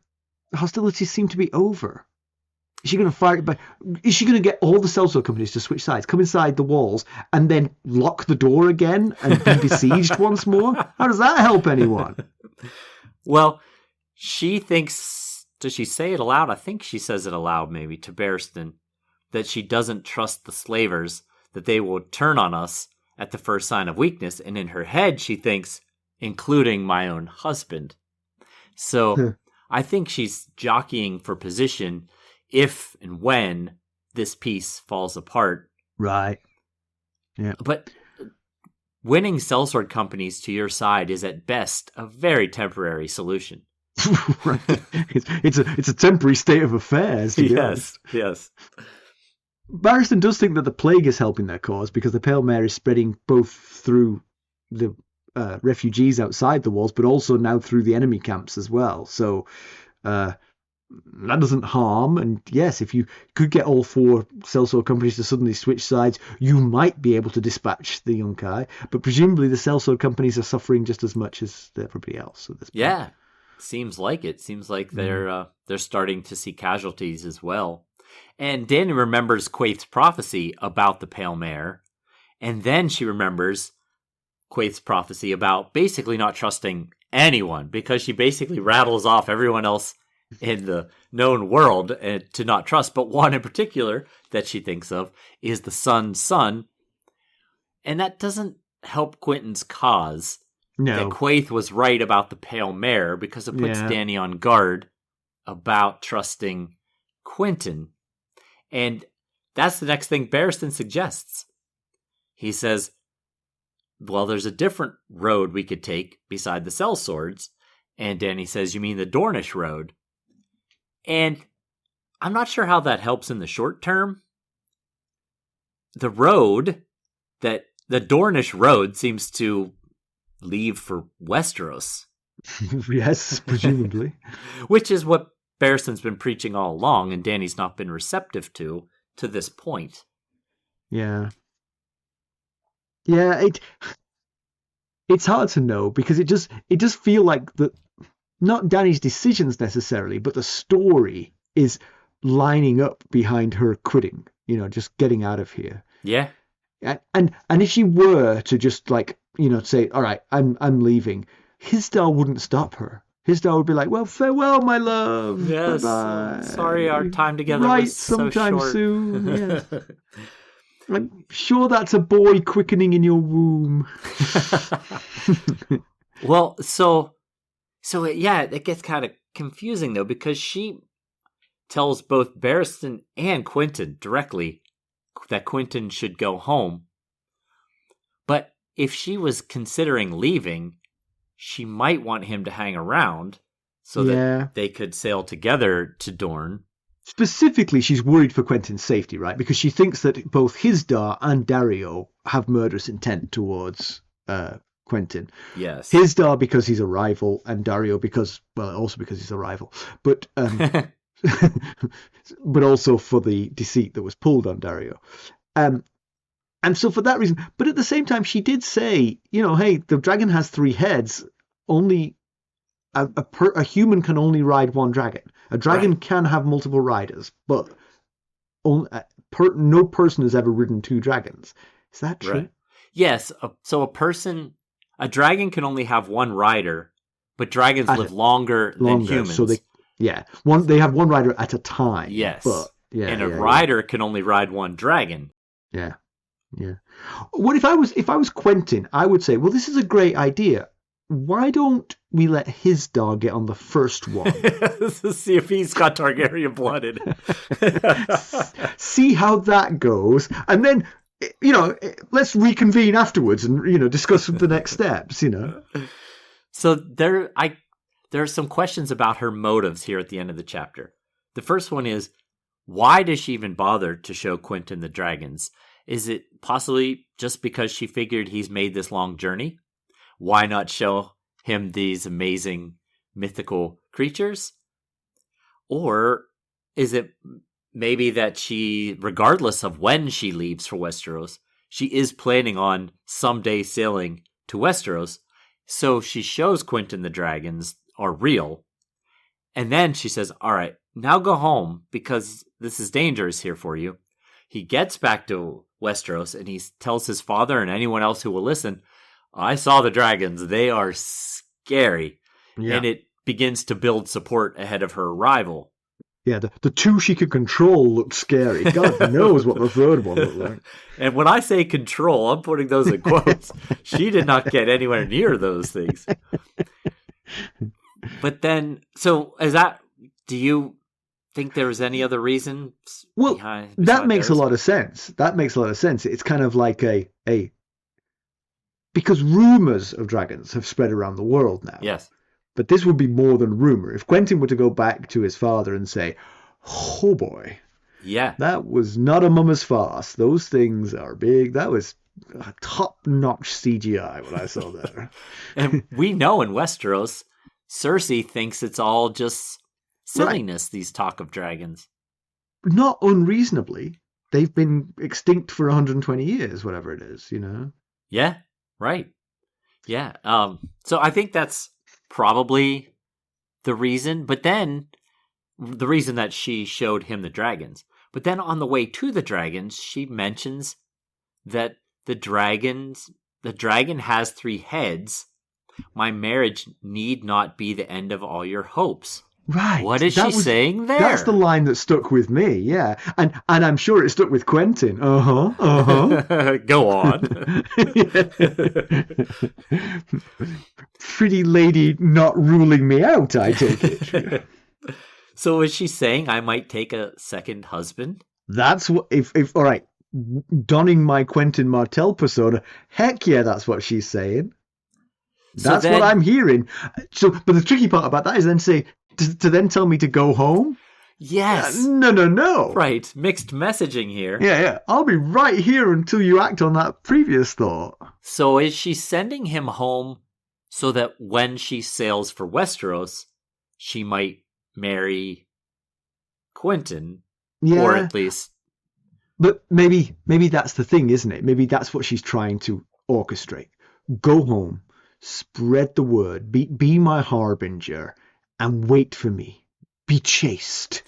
hostilities seem to be over. Is she going to fight? Is she going to get all the sellsword companies to switch sides, come inside the walls, and then lock the door again and be besieged once more? How does that help anyone? Well, she thinks... Does she say it aloud? I think she says it aloud, maybe, to Barristan, that she doesn't trust the slavers, that they will turn on us at the first sign of weakness. And in her head, she thinks, including my own husband. So I think she's jockeying for position if and when this piece falls apart. Right. Yeah. But winning sellsword companies to your side is at best a very temporary solution. Right. It's a temporary state of affairs, to be honest. Yes. Barristan does think that the plague is helping their cause because the Pale Mare is spreading both through the refugees outside the walls, but also now through the enemy camps as well. So that doesn't harm. And yes, if you could get all 4 sellsword companies to suddenly switch sides, you might be able to dispatch the Yunkai'i. But presumably the sellsword companies are suffering just as much as everybody else at this point. Yeah, seems like it. Seems like they're starting to see casualties as well. And Dany remembers Quaith's prophecy about the Pale Mare, and then she remembers Quaith's prophecy about basically not trusting anyone, because she basically rattles off everyone else in the known world to not trust, but one in particular that she thinks of is the Sun's son, and that doesn't help Quentyn's cause. No. That Quaith was right about the Pale Mare, because it puts Dany on guard about trusting Quentyn. And that's the next thing Barristan suggests. He says, well, there's a different road we could take beside the sellswords. And Dany says, you mean the Dornish road? And I'm not sure how that helps in the short term. The Dornish road seems to leave for Westeros. Yes, presumably. Which is what Barristan's been preaching all along, and Dany's not been receptive to this point. Yeah. Yeah, it's hard to know, because it does feel like not Dany's decisions necessarily, but the story is lining up behind her quitting, just getting out of here. Yeah. And if she were to just say, all right, I'm leaving, Hizdahr wouldn't stop her. Hizdahr would be like, well, farewell, my love. Yes. Bye-bye. Sorry, our time together right, was so sometime short. soon. Yes. I'm sure that's a boy quickening in your womb. Well, so yeah, it gets kind of confusing though, because she tells both Barristan and Quentyn directly that Quentyn should go home. But if she was considering leaving, she might want him to hang around so that they could sail together to Dorne. Specifically, she's worried for Quentyn's safety, right? Because she thinks that both Hizdahr and Daario have murderous intent towards Quentyn. Yes. Hizdahr because he's a rival, and Daario also because he's a rival. But but also for the deceit that was pulled on Daario. And so for that reason, but at the same time, she did say, hey, the dragon has 3 heads. Only a human can only ride one dragon. A dragon can have multiple riders, but no person has ever ridden 2 dragons. Is that true? Right. Yes. So a dragon can only have 1 rider, but dragons live longer than humans. So they have 1 rider at a time. Yes. But, and a rider can only ride 1 dragon. Yeah. Yeah. What if I was Quentyn? I would say, well, this is a great idea. Why don't we let Hizdahr get on the first one? See if he's got Targaryen blooded. See how that goes, and then let's reconvene afterwards and discuss the next steps. So there are some questions about her motives here at the end of the chapter. The first one is, why does she even bother to show Quentyn the dragons? Is it possibly just because she figured he's made this long journey? Why not show him these amazing mythical creatures? Or is it maybe that she, regardless of when she leaves for Westeros, she is planning on someday sailing to Westeros, so she shows Quentyn the dragons are real, and then she says, all right, now go home because this is dangerous here for you. He gets back to Westeros and he tells his father and anyone else who will listen, I saw the dragons. They are scary. Yeah. And it begins to build support ahead of her arrival. Yeah, the 2 she could control looked scary. God knows what the 3rd one looked like. And when I say control, I'm putting those in quotes. She did not get anywhere near those things. But then, so do you think there was any other reason? Well, that makes a lot of sense. It's kind of like because rumors of dragons have spread around the world now. Yes. But this would be more than rumor. If Quentyn were to go back to his father and say, "Oh boy, Yeah. that was not a mama's farce. Those things are big. That was top-notch CGI what I saw there." And we know in Westeros, Cersei thinks it's all just silliness, these talk of dragons. Not unreasonably. They've been extinct for 120 years, whatever it is, you know? Yeah, right. Yeah. So I think that's probably the reason. But then the reason that she showed him the dragons. But then on the way to the dragons, she mentions that the dragon has 3 heads. My marriage need not be the end of all your hopes. Right. What is she saying there? That's the line that stuck with me, yeah. And I'm sure it stuck with Quentyn. Go on. Pretty lady not ruling me out, I take it. So is she saying I might take a second husband? That's what, if all right, donning my Quentyn Martell persona, heck yeah, that's what she's saying. That's what I'm hearing. So, but the tricky part about that is then say, to then tell me to go home? Yes. No. Right. Mixed messaging here. Yeah. I'll be right here until you act on that previous thought. So is she sending him home so that when she sails for Westeros, she might marry Quentyn? Yeah. Or at least... But maybe that's the thing, isn't it? Maybe that's what she's trying to orchestrate. Go home, spread the word, be my harbinger, and wait for me. Be chaste.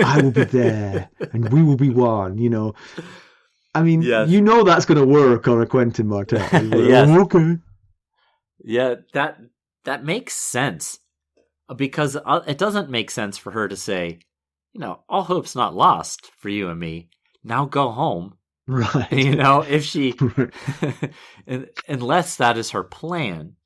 I will be there, and we will be one, you know. I mean, yes. You know that's going to work on a Quentyn Martell. Yes. Okay. Yeah, that makes sense. Because it doesn't make sense for her to say, you know, all hope's not lost for you and me. Now go home. Right. You know, if she... unless that is her plan.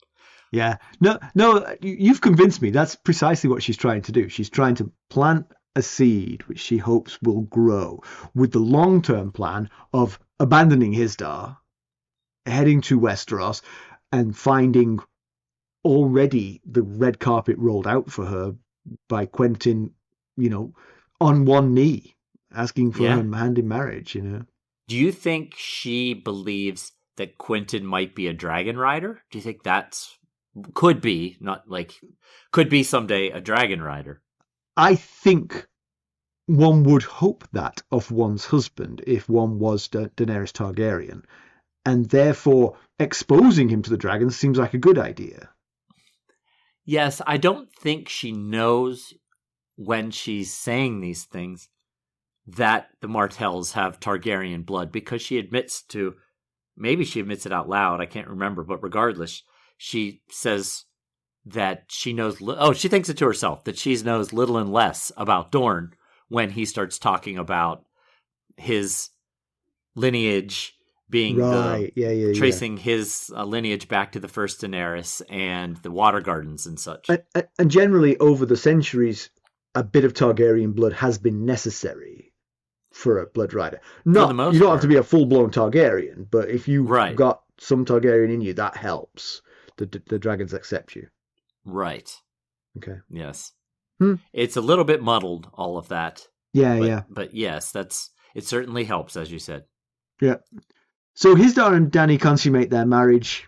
Yeah. No, you've convinced me. That's precisely what she's trying to do. She's trying to plant a seed which she hopes will grow with the long-term plan of abandoning Hisdar, heading to Westeros, and finding already the red carpet rolled out for her by Quentyn, you know, on one knee, asking for her hand in marriage, you know. Do you think she believes that Quentyn might be a dragon rider? Do you think that's... Could be someday a dragon rider? I think one would hope that of one's husband if one was Daenerys Targaryen, and therefore exposing him to the dragons seems like a good idea. Yes, I don't think she knows when she's saying these things that the Martells have Targaryen blood, because she admits to, maybe she admits it out loud, I can't remember, but regardless, she says that she knows, she thinks it to herself, that she knows little and less about Dorne when he starts talking about his lineage being tracing his lineage back to the first Daenerys and the water gardens and such. And generally over the centuries, a bit of Targaryen blood has been necessary for a blood rider. You don't have to be a full-blown Targaryen, but if you've got some Targaryen in you, that helps. The dragons accept you. Right. Okay. Yes. It's a little bit muddled, all of that. Yeah. But yes, it certainly helps, as you said. Yeah. So Hisdar and Dany consummate their marriage.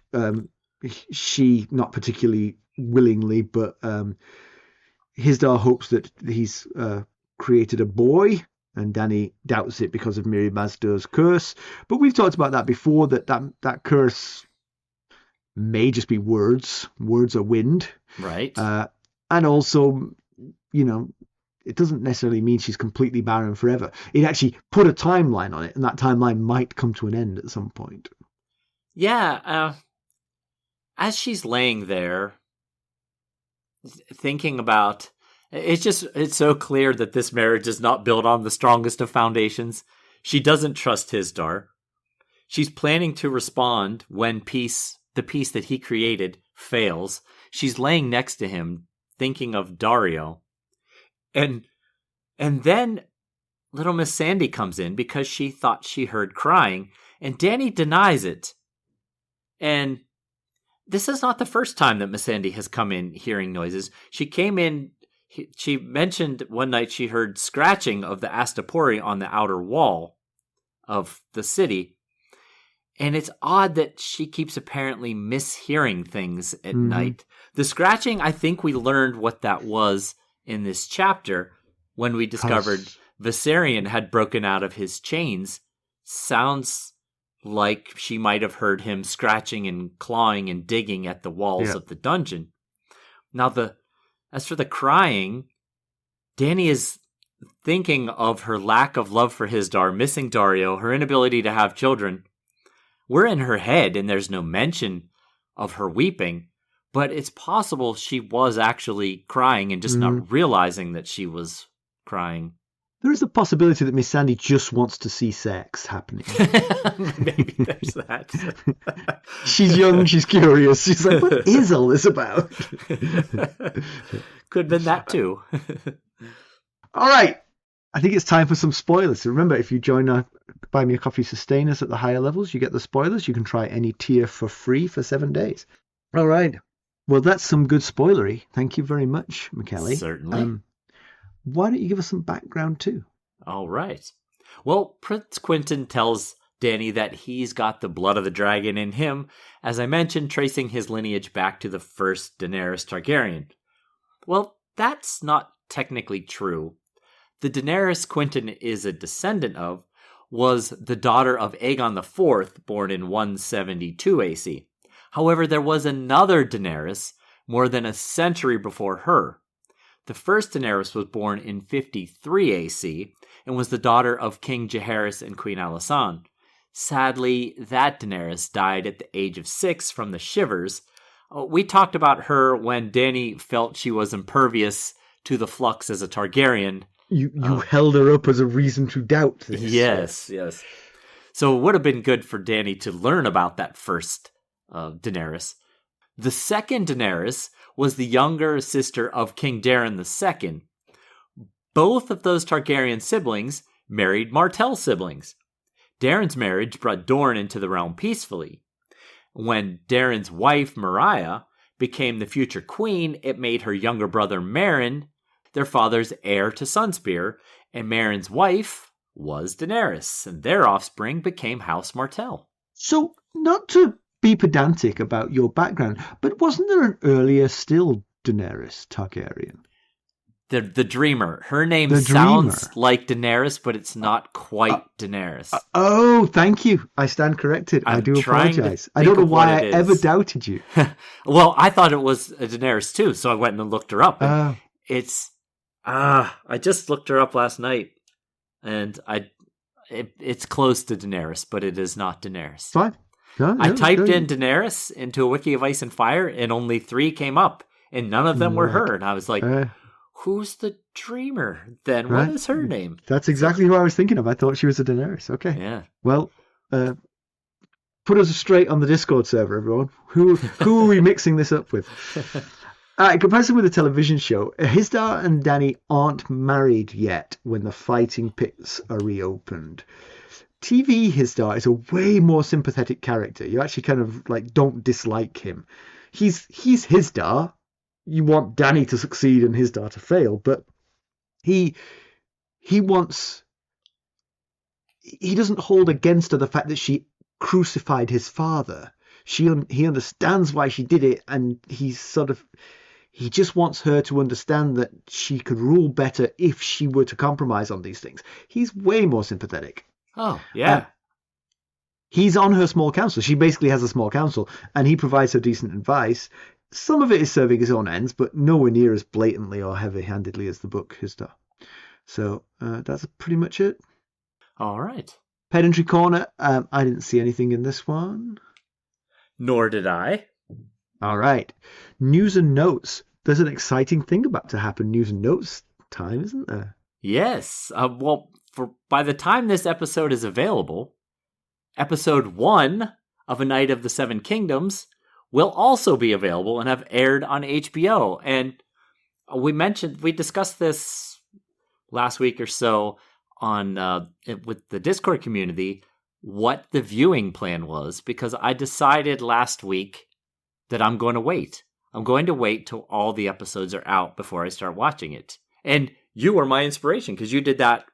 She not particularly willingly, but Hisdar hopes that he's created a boy, and Dany doubts it because of Mirri Maz Duur's curse. But we've talked about that before, that curse may just be words. Words are wind. Right. And also, you know, it doesn't necessarily mean she's completely barren forever. It actually put a timeline on it, and that timeline might come to an end at some point. Yeah. As she's laying there, thinking about... It's so clear that this marriage is not built on the strongest of foundations. She doesn't trust Hisdar. She's planning to respond when the peace that he created fails. She's laying next to him, thinking of Daario. And then little Miss Sandy comes in because she thought she heard crying, and Dany denies it. And this is not the first time that Miss Sandy has come in hearing noises. She came in, she mentioned one night she heard scratching of the Astapori on the outer wall of the city. And it's odd that she keeps apparently mishearing things at night. The scratching, I think we learned what that was in this chapter when we discovered Viserion had broken out of his chains. Sounds like she might have heard him scratching and clawing and digging at the walls of the dungeon. Now, as for the crying, Dany is thinking of her lack of love for Hisdar, missing Daario, her inability to have children. We're in her head, and there's no mention of her weeping, but it's possible she was actually crying and just not realizing that she was crying. There is a possibility that Miss Sandy just wants to see sex happening. Maybe there's that. She's young, she's curious. She's like, what is all this about? Could have been that too. All right. I think it's time for some spoilers. So remember, if you join our Buy Me a Coffee Sustainers at the higher levels, you get the spoilers. You can try any tier for free for 7 days. All right. Well, that's some good spoilery. Thank you very much, Mackelly. Certainly. Why don't you give us some background too? All right. Well, Prince Quentyn tells Dany that he's got the blood of the dragon in him, as I mentioned, tracing his lineage back to the first Daenerys Targaryen. Well, that's not technically true. The Daenerys Quentyn is a descendant of was the daughter of Aegon IV, born in 172 AC. However, there was another Daenerys more than a century before her. The first Daenerys was born in 53 AC and was the daughter of King Jaehaerys and Queen Alysanne. Sadly, that Daenerys died at the age of 6 from the shivers. We talked about her when Dany felt she was impervious to the flux as a Targaryen. You held her up as a reason to doubt this. Yes. So it would have been good for Dany to learn about that first Daenerys. The second Daenerys was the younger sister of King Daeron II. Both of those Targaryen siblings married Martell siblings. Daeron's marriage brought Dorne into the realm peacefully. When Daeron's wife, Mariah, became the future queen, it made her younger brother, Meryn, their father's heir to Sunspear, and Meryn's wife was Daenerys, and their offspring became House Martell. So, not to be pedantic about your background, but wasn't there an earlier still Daenerys Targaryen? The Dreamer. Her name sounds like Daenerys, but it's not quite Daenerys. Oh, thank you. I stand corrected. I do apologize. I don't know why I ever doubted you. Well, I thought it was a Daenerys too, so I went and looked her up. And I just looked her up last night, and it's close to Daenerys, but it is not Daenerys. Fine. I typed in Daenerys into a wiki of Ice and Fire, and only 3 came up, and none of them were her. And I was like, who's the Dreamer then? Right. What is her name? That's exactly who I was thinking of. I thought she was a Daenerys. Okay. Yeah. Well, put us straight on the Discord server, everyone. Who are we mixing this up with? In comparison with the television show, Hisdar and Dany aren't married yet when the fighting pits are reopened. TV Hisdar is a way more sympathetic character. You actually kind of don't dislike him. He's Hisdar. You want Dany to succeed and Hisdar to fail, but he doesn't hold against her the fact that she crucified his father. He understands why she did it, and he just wants her to understand that she could rule better if she were to compromise on these things. He's way more sympathetic. Oh, yeah. He's on her small council. She basically has a small council, and he provides her decent advice. Some of it is serving his own ends, but nowhere near as blatantly or heavy-handedly as the book Hisdar. So that's pretty much it. All right. Pedantry Corner, I didn't see anything in this one. Nor did I. All right. News and notes. There's an exciting thing about to happen. News and notes time, isn't there? Yes. By the time this episode is available, episode 1 of A Night of the Seven Kingdoms will also be available and have aired on HBO. And we discussed this last week or so on with the Discord community, what the viewing plan was, because I decided last week that I'm going to wait. I'm going to wait till all the episodes are out before I start watching it. And you were my inspiration because you did that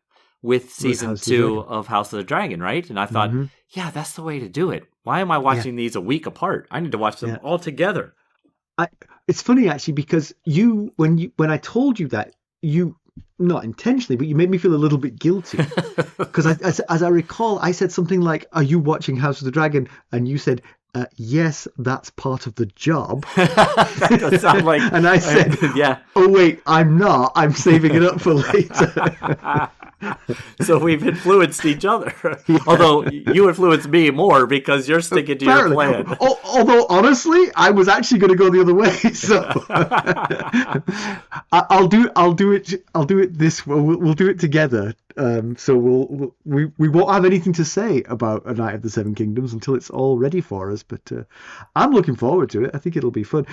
with season 2 of House of the Dragon, right? And I thought, yeah, that's the way to do it. Why am I watching these a week apart? I need to watch them all together. It's funny actually because when I told you that, you not intentionally, but you made me feel a little bit guilty because as I recall, I said something like, "Are you watching House of the Dragon?" And you said, "Yes, that's part of the job." That does sound like, and I said, "Yeah." Oh wait, I'm not. I'm saving it up for later. So we've influenced each other. Yeah. Although you influenced me more because you're sticking to your plan. Although honestly, I was actually going to go the other way. So I'll do it this way. We'll do it together. So we won't have anything to say about A Night of the Seven Kingdoms until it's all ready for us. But I'm looking forward to it. I think it'll be fun.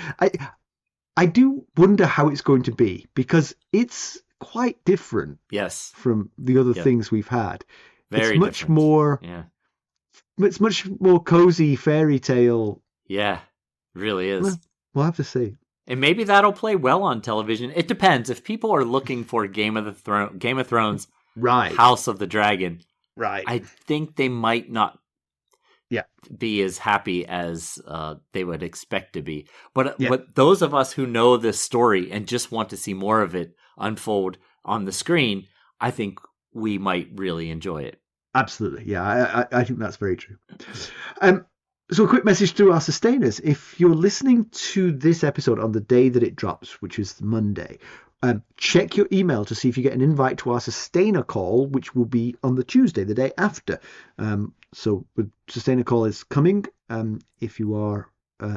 I do wonder how it's going to be because it's quite different from the other things we've had. Very it's much different. More it's much more cozy fairy tale. Yeah, it really is. We'll have to see. And maybe that'll play well on television. It depends. If people are looking for Game of Thrones, right, House of the Dragon, right, I think they might not be as happy as they would expect to be. But those of us who know this story and just want to see more of it unfold on the screen, I think we might really enjoy it. Absolutely. Yeah, I think that's very true. So a quick message to our sustainers. If you're listening to this episode on the day that it drops, which is Monday, check your email to see if you get an invite to our sustainer call, which will be on the Tuesday, the day after. So the sustainer call is coming. If you are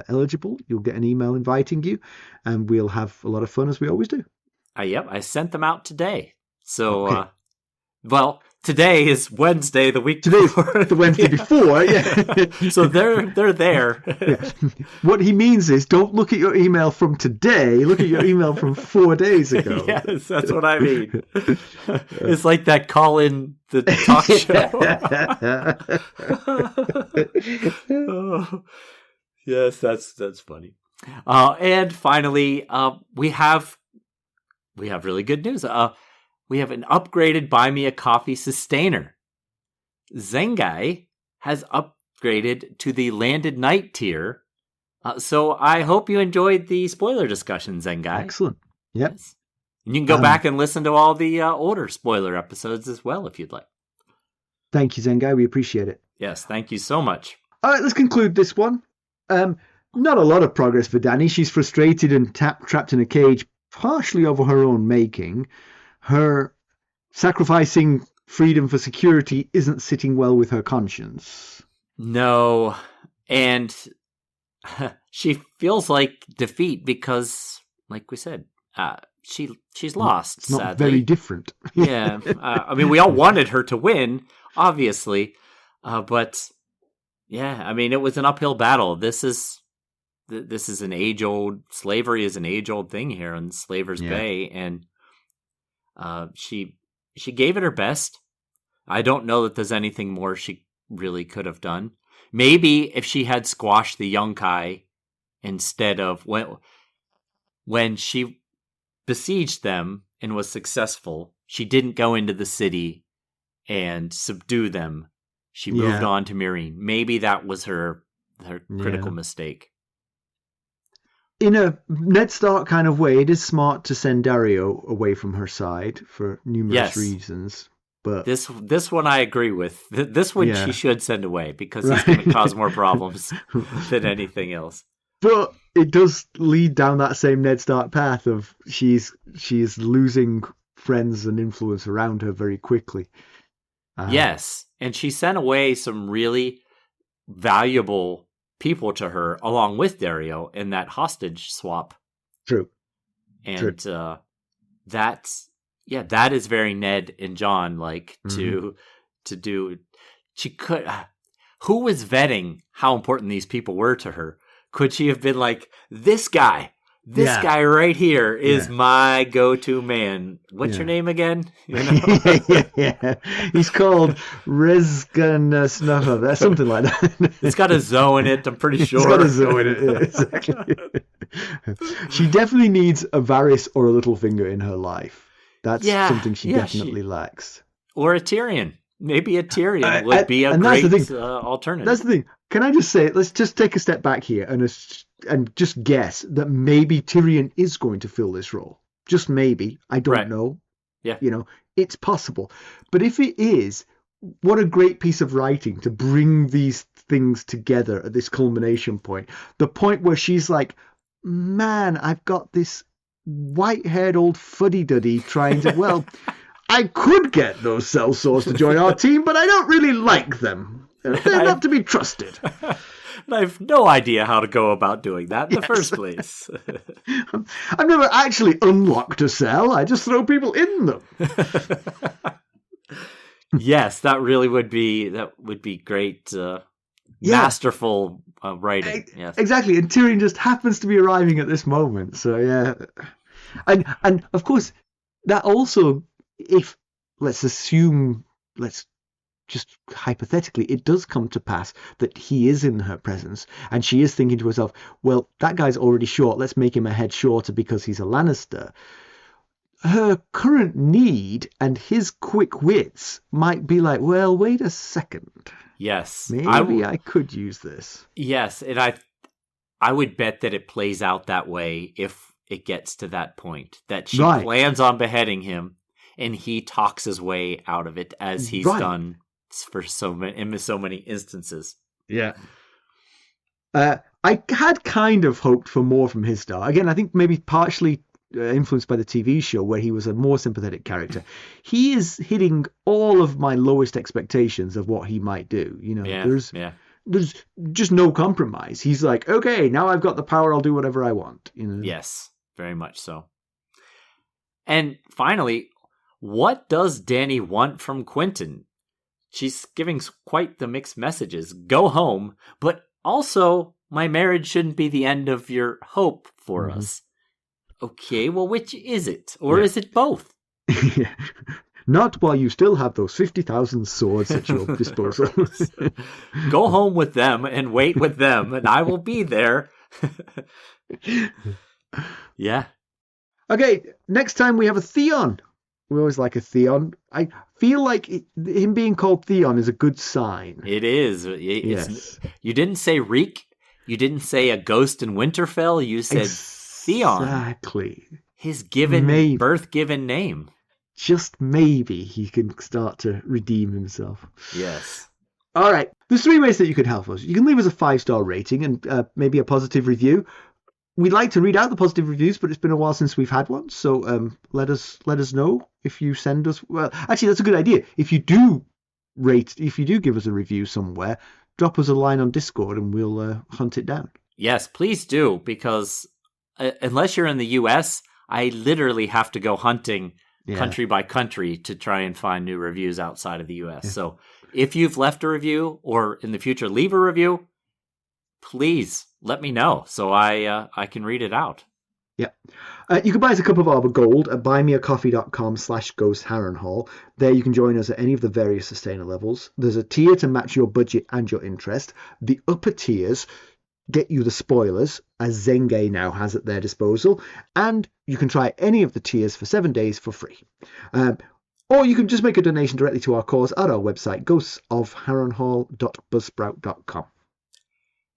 eligible, you'll get an email inviting you, and we'll have a lot of fun as we always do. I sent them out today. So, well, today is Wednesday, the week before. The Wednesday before, yeah. So they're there. Yeah. What he means is don't look at your email from today, look at your email from 4 days ago. Yes, that's what I mean. It's like that call in the talk show. Oh, yes, that's funny. And finally, we have really good news. We have an upgraded Buy Me a Coffee sustainer. Zengai has upgraded to the Landed Knight tier. So I hope you enjoyed the spoiler discussion, Zengai. Excellent. Yep. Yes. And you can go back and listen to all the older spoiler episodes as well if you'd like. Thank you, Zengai. We appreciate it. Yes, thank you so much. All right, let's conclude this one. Not a lot of progress for Dany. She's frustrated and trapped in a cage, partially over her own making. Her sacrificing freedom for security isn't sitting well with her conscience. No, and she feels like defeat because, like we said, she's lost. It's not sadly. Very different. Yeah, I mean, we all wanted her to win, obviously, but yeah, I mean, it was an uphill battle. This is an age-old, slavery is an age-old thing here in Slaver's Bay, and she gave it her best. I don't know that there's anything more she really could have done. Maybe if she had squashed the Yunkai'i instead of when she besieged them and was successful, she didn't go into the city and subdue them. She moved on to Meereen. Maybe that was her critical mistake. In a Ned Stark kind of way, it is smart to send Daario away from her side for numerous reasons. But this one I agree with. This one she should send away because he's going to cause more problems than anything else. But it does lead down that same Ned Stark path of she's losing friends and influence around her very quickly. Yes, and she sent away some really valuable people to her along with Daario in that hostage swap. True. And that is very Ned and Jon like to do. She could. Who was vetting how important these people were to her? Could she have been like, this guy This guy right here is my go-to man. What's your name again? You know? yeah. He's called Rezgan Snuffer. That's something like that. It's got a zo in it, I'm pretty sure. It's got a zo in it, yeah, exactly. She definitely needs a Varys or a Littlefinger in her life. That's something she definitely lacks. Or a Tyrion. Maybe a Tyrion would be a great alternative. That's the thing. Can I just say, let's just take a step back here and just guess that maybe Tyrion is going to fill this role. Just maybe. I don't know. Yeah. You know, it's possible. But if it is, what a great piece of writing to bring these things together at this culmination point. The point where she's like, man, I've got this white-haired old fuddy-duddy trying to, well, I could get those sellswords to join our team, but I don't really like them. They're not to be trusted. I have no idea how to go about doing that in the first place. I've never actually unlocked a cell. I just throw people in them. Yes, that really would be great, masterful writing. Yes. Exactly, and Tyrion just happens to be arriving at this moment. So yeah, and of course that also, if let's just hypothetically, it does come to pass that he is in her presence and she is thinking to herself, well, that guy's already short. Let's make him a head shorter because he's a Lannister. Her current need and his quick wits might be like, well, wait a second. Yes. Maybe I could use this. Yes. And I would bet that it plays out that way if it gets to that point, that she plans on beheading him and he talks his way out of it as he's done in so many instances. Yeah. I had kind of hoped for more from his style. Again, I think maybe partially influenced by the TV show where he was a more sympathetic character. He is hitting all of my lowest expectations of what he might do. You know, there's just no compromise. He's like, okay, now I've got the power, I'll do whatever I want. You know? Yes, very much so. And finally, what does Dany want from Quentyn? She's giving quite the mixed messages. Go home, but also my marriage shouldn't be the end of your hope for us. Okay, well, which is it? Or is it both? Not while you still have those 50,000 swords at your disposal. Go home with them and wait with them, and I will be there. Yeah. Okay, next time we have a Theon. We always like a Theon. I feel like him being called Theon is a good sign. It is. Yes. You didn't say Reek. You didn't say a ghost in Winterfell. You said Theon. Exactly. His birth-given name. Just maybe he can start to redeem himself. Yes. All right. There's 3 ways that you can help us. You can leave us a 5-star rating and maybe a positive review. We'd like to read out the positive reviews, but it's been a while since we've had one. So let us know if you send us. Well, actually, that's a good idea. If you do give us a review somewhere, drop us a line on Discord and we'll hunt it down. Yes, please do, because unless you're in the US, I literally have to go hunting country by country to try and find new reviews outside of the US. Yeah. So if you've left a review or in the future leave a review, please let me know so I can read it out. Yeah. You can buy us a cup of our gold at buymeacoffee.com/ghostharrenhal. There you can join us at any of the various sustainer levels. There's a tier to match your budget and your interest. The upper tiers get you the spoilers, as Zenge now has at their disposal. And you can try any of the tiers for 7 days for free. Or you can just make a donation directly to our cause at our website, ghostsofharrenhal.buzzsprout.com.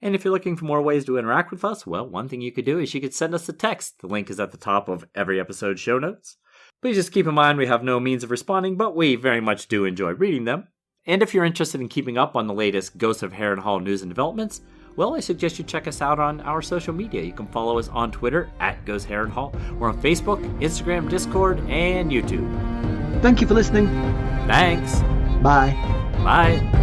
And if you're looking for more ways to interact with us, well, one thing you could do is you could send us a text. The link is at the top of every episode show notes. Please just keep in mind we have no means of responding, but we very much do enjoy reading them. And if you're interested in keeping up on the latest Ghosts of Harrenhal news and developments, well, I suggest you check us out on our social media. You can follow us on Twitter at Ghost Harrenhal. We're on Facebook, Instagram, Discord, and YouTube. Thank you for listening. Thanks. Bye. Bye.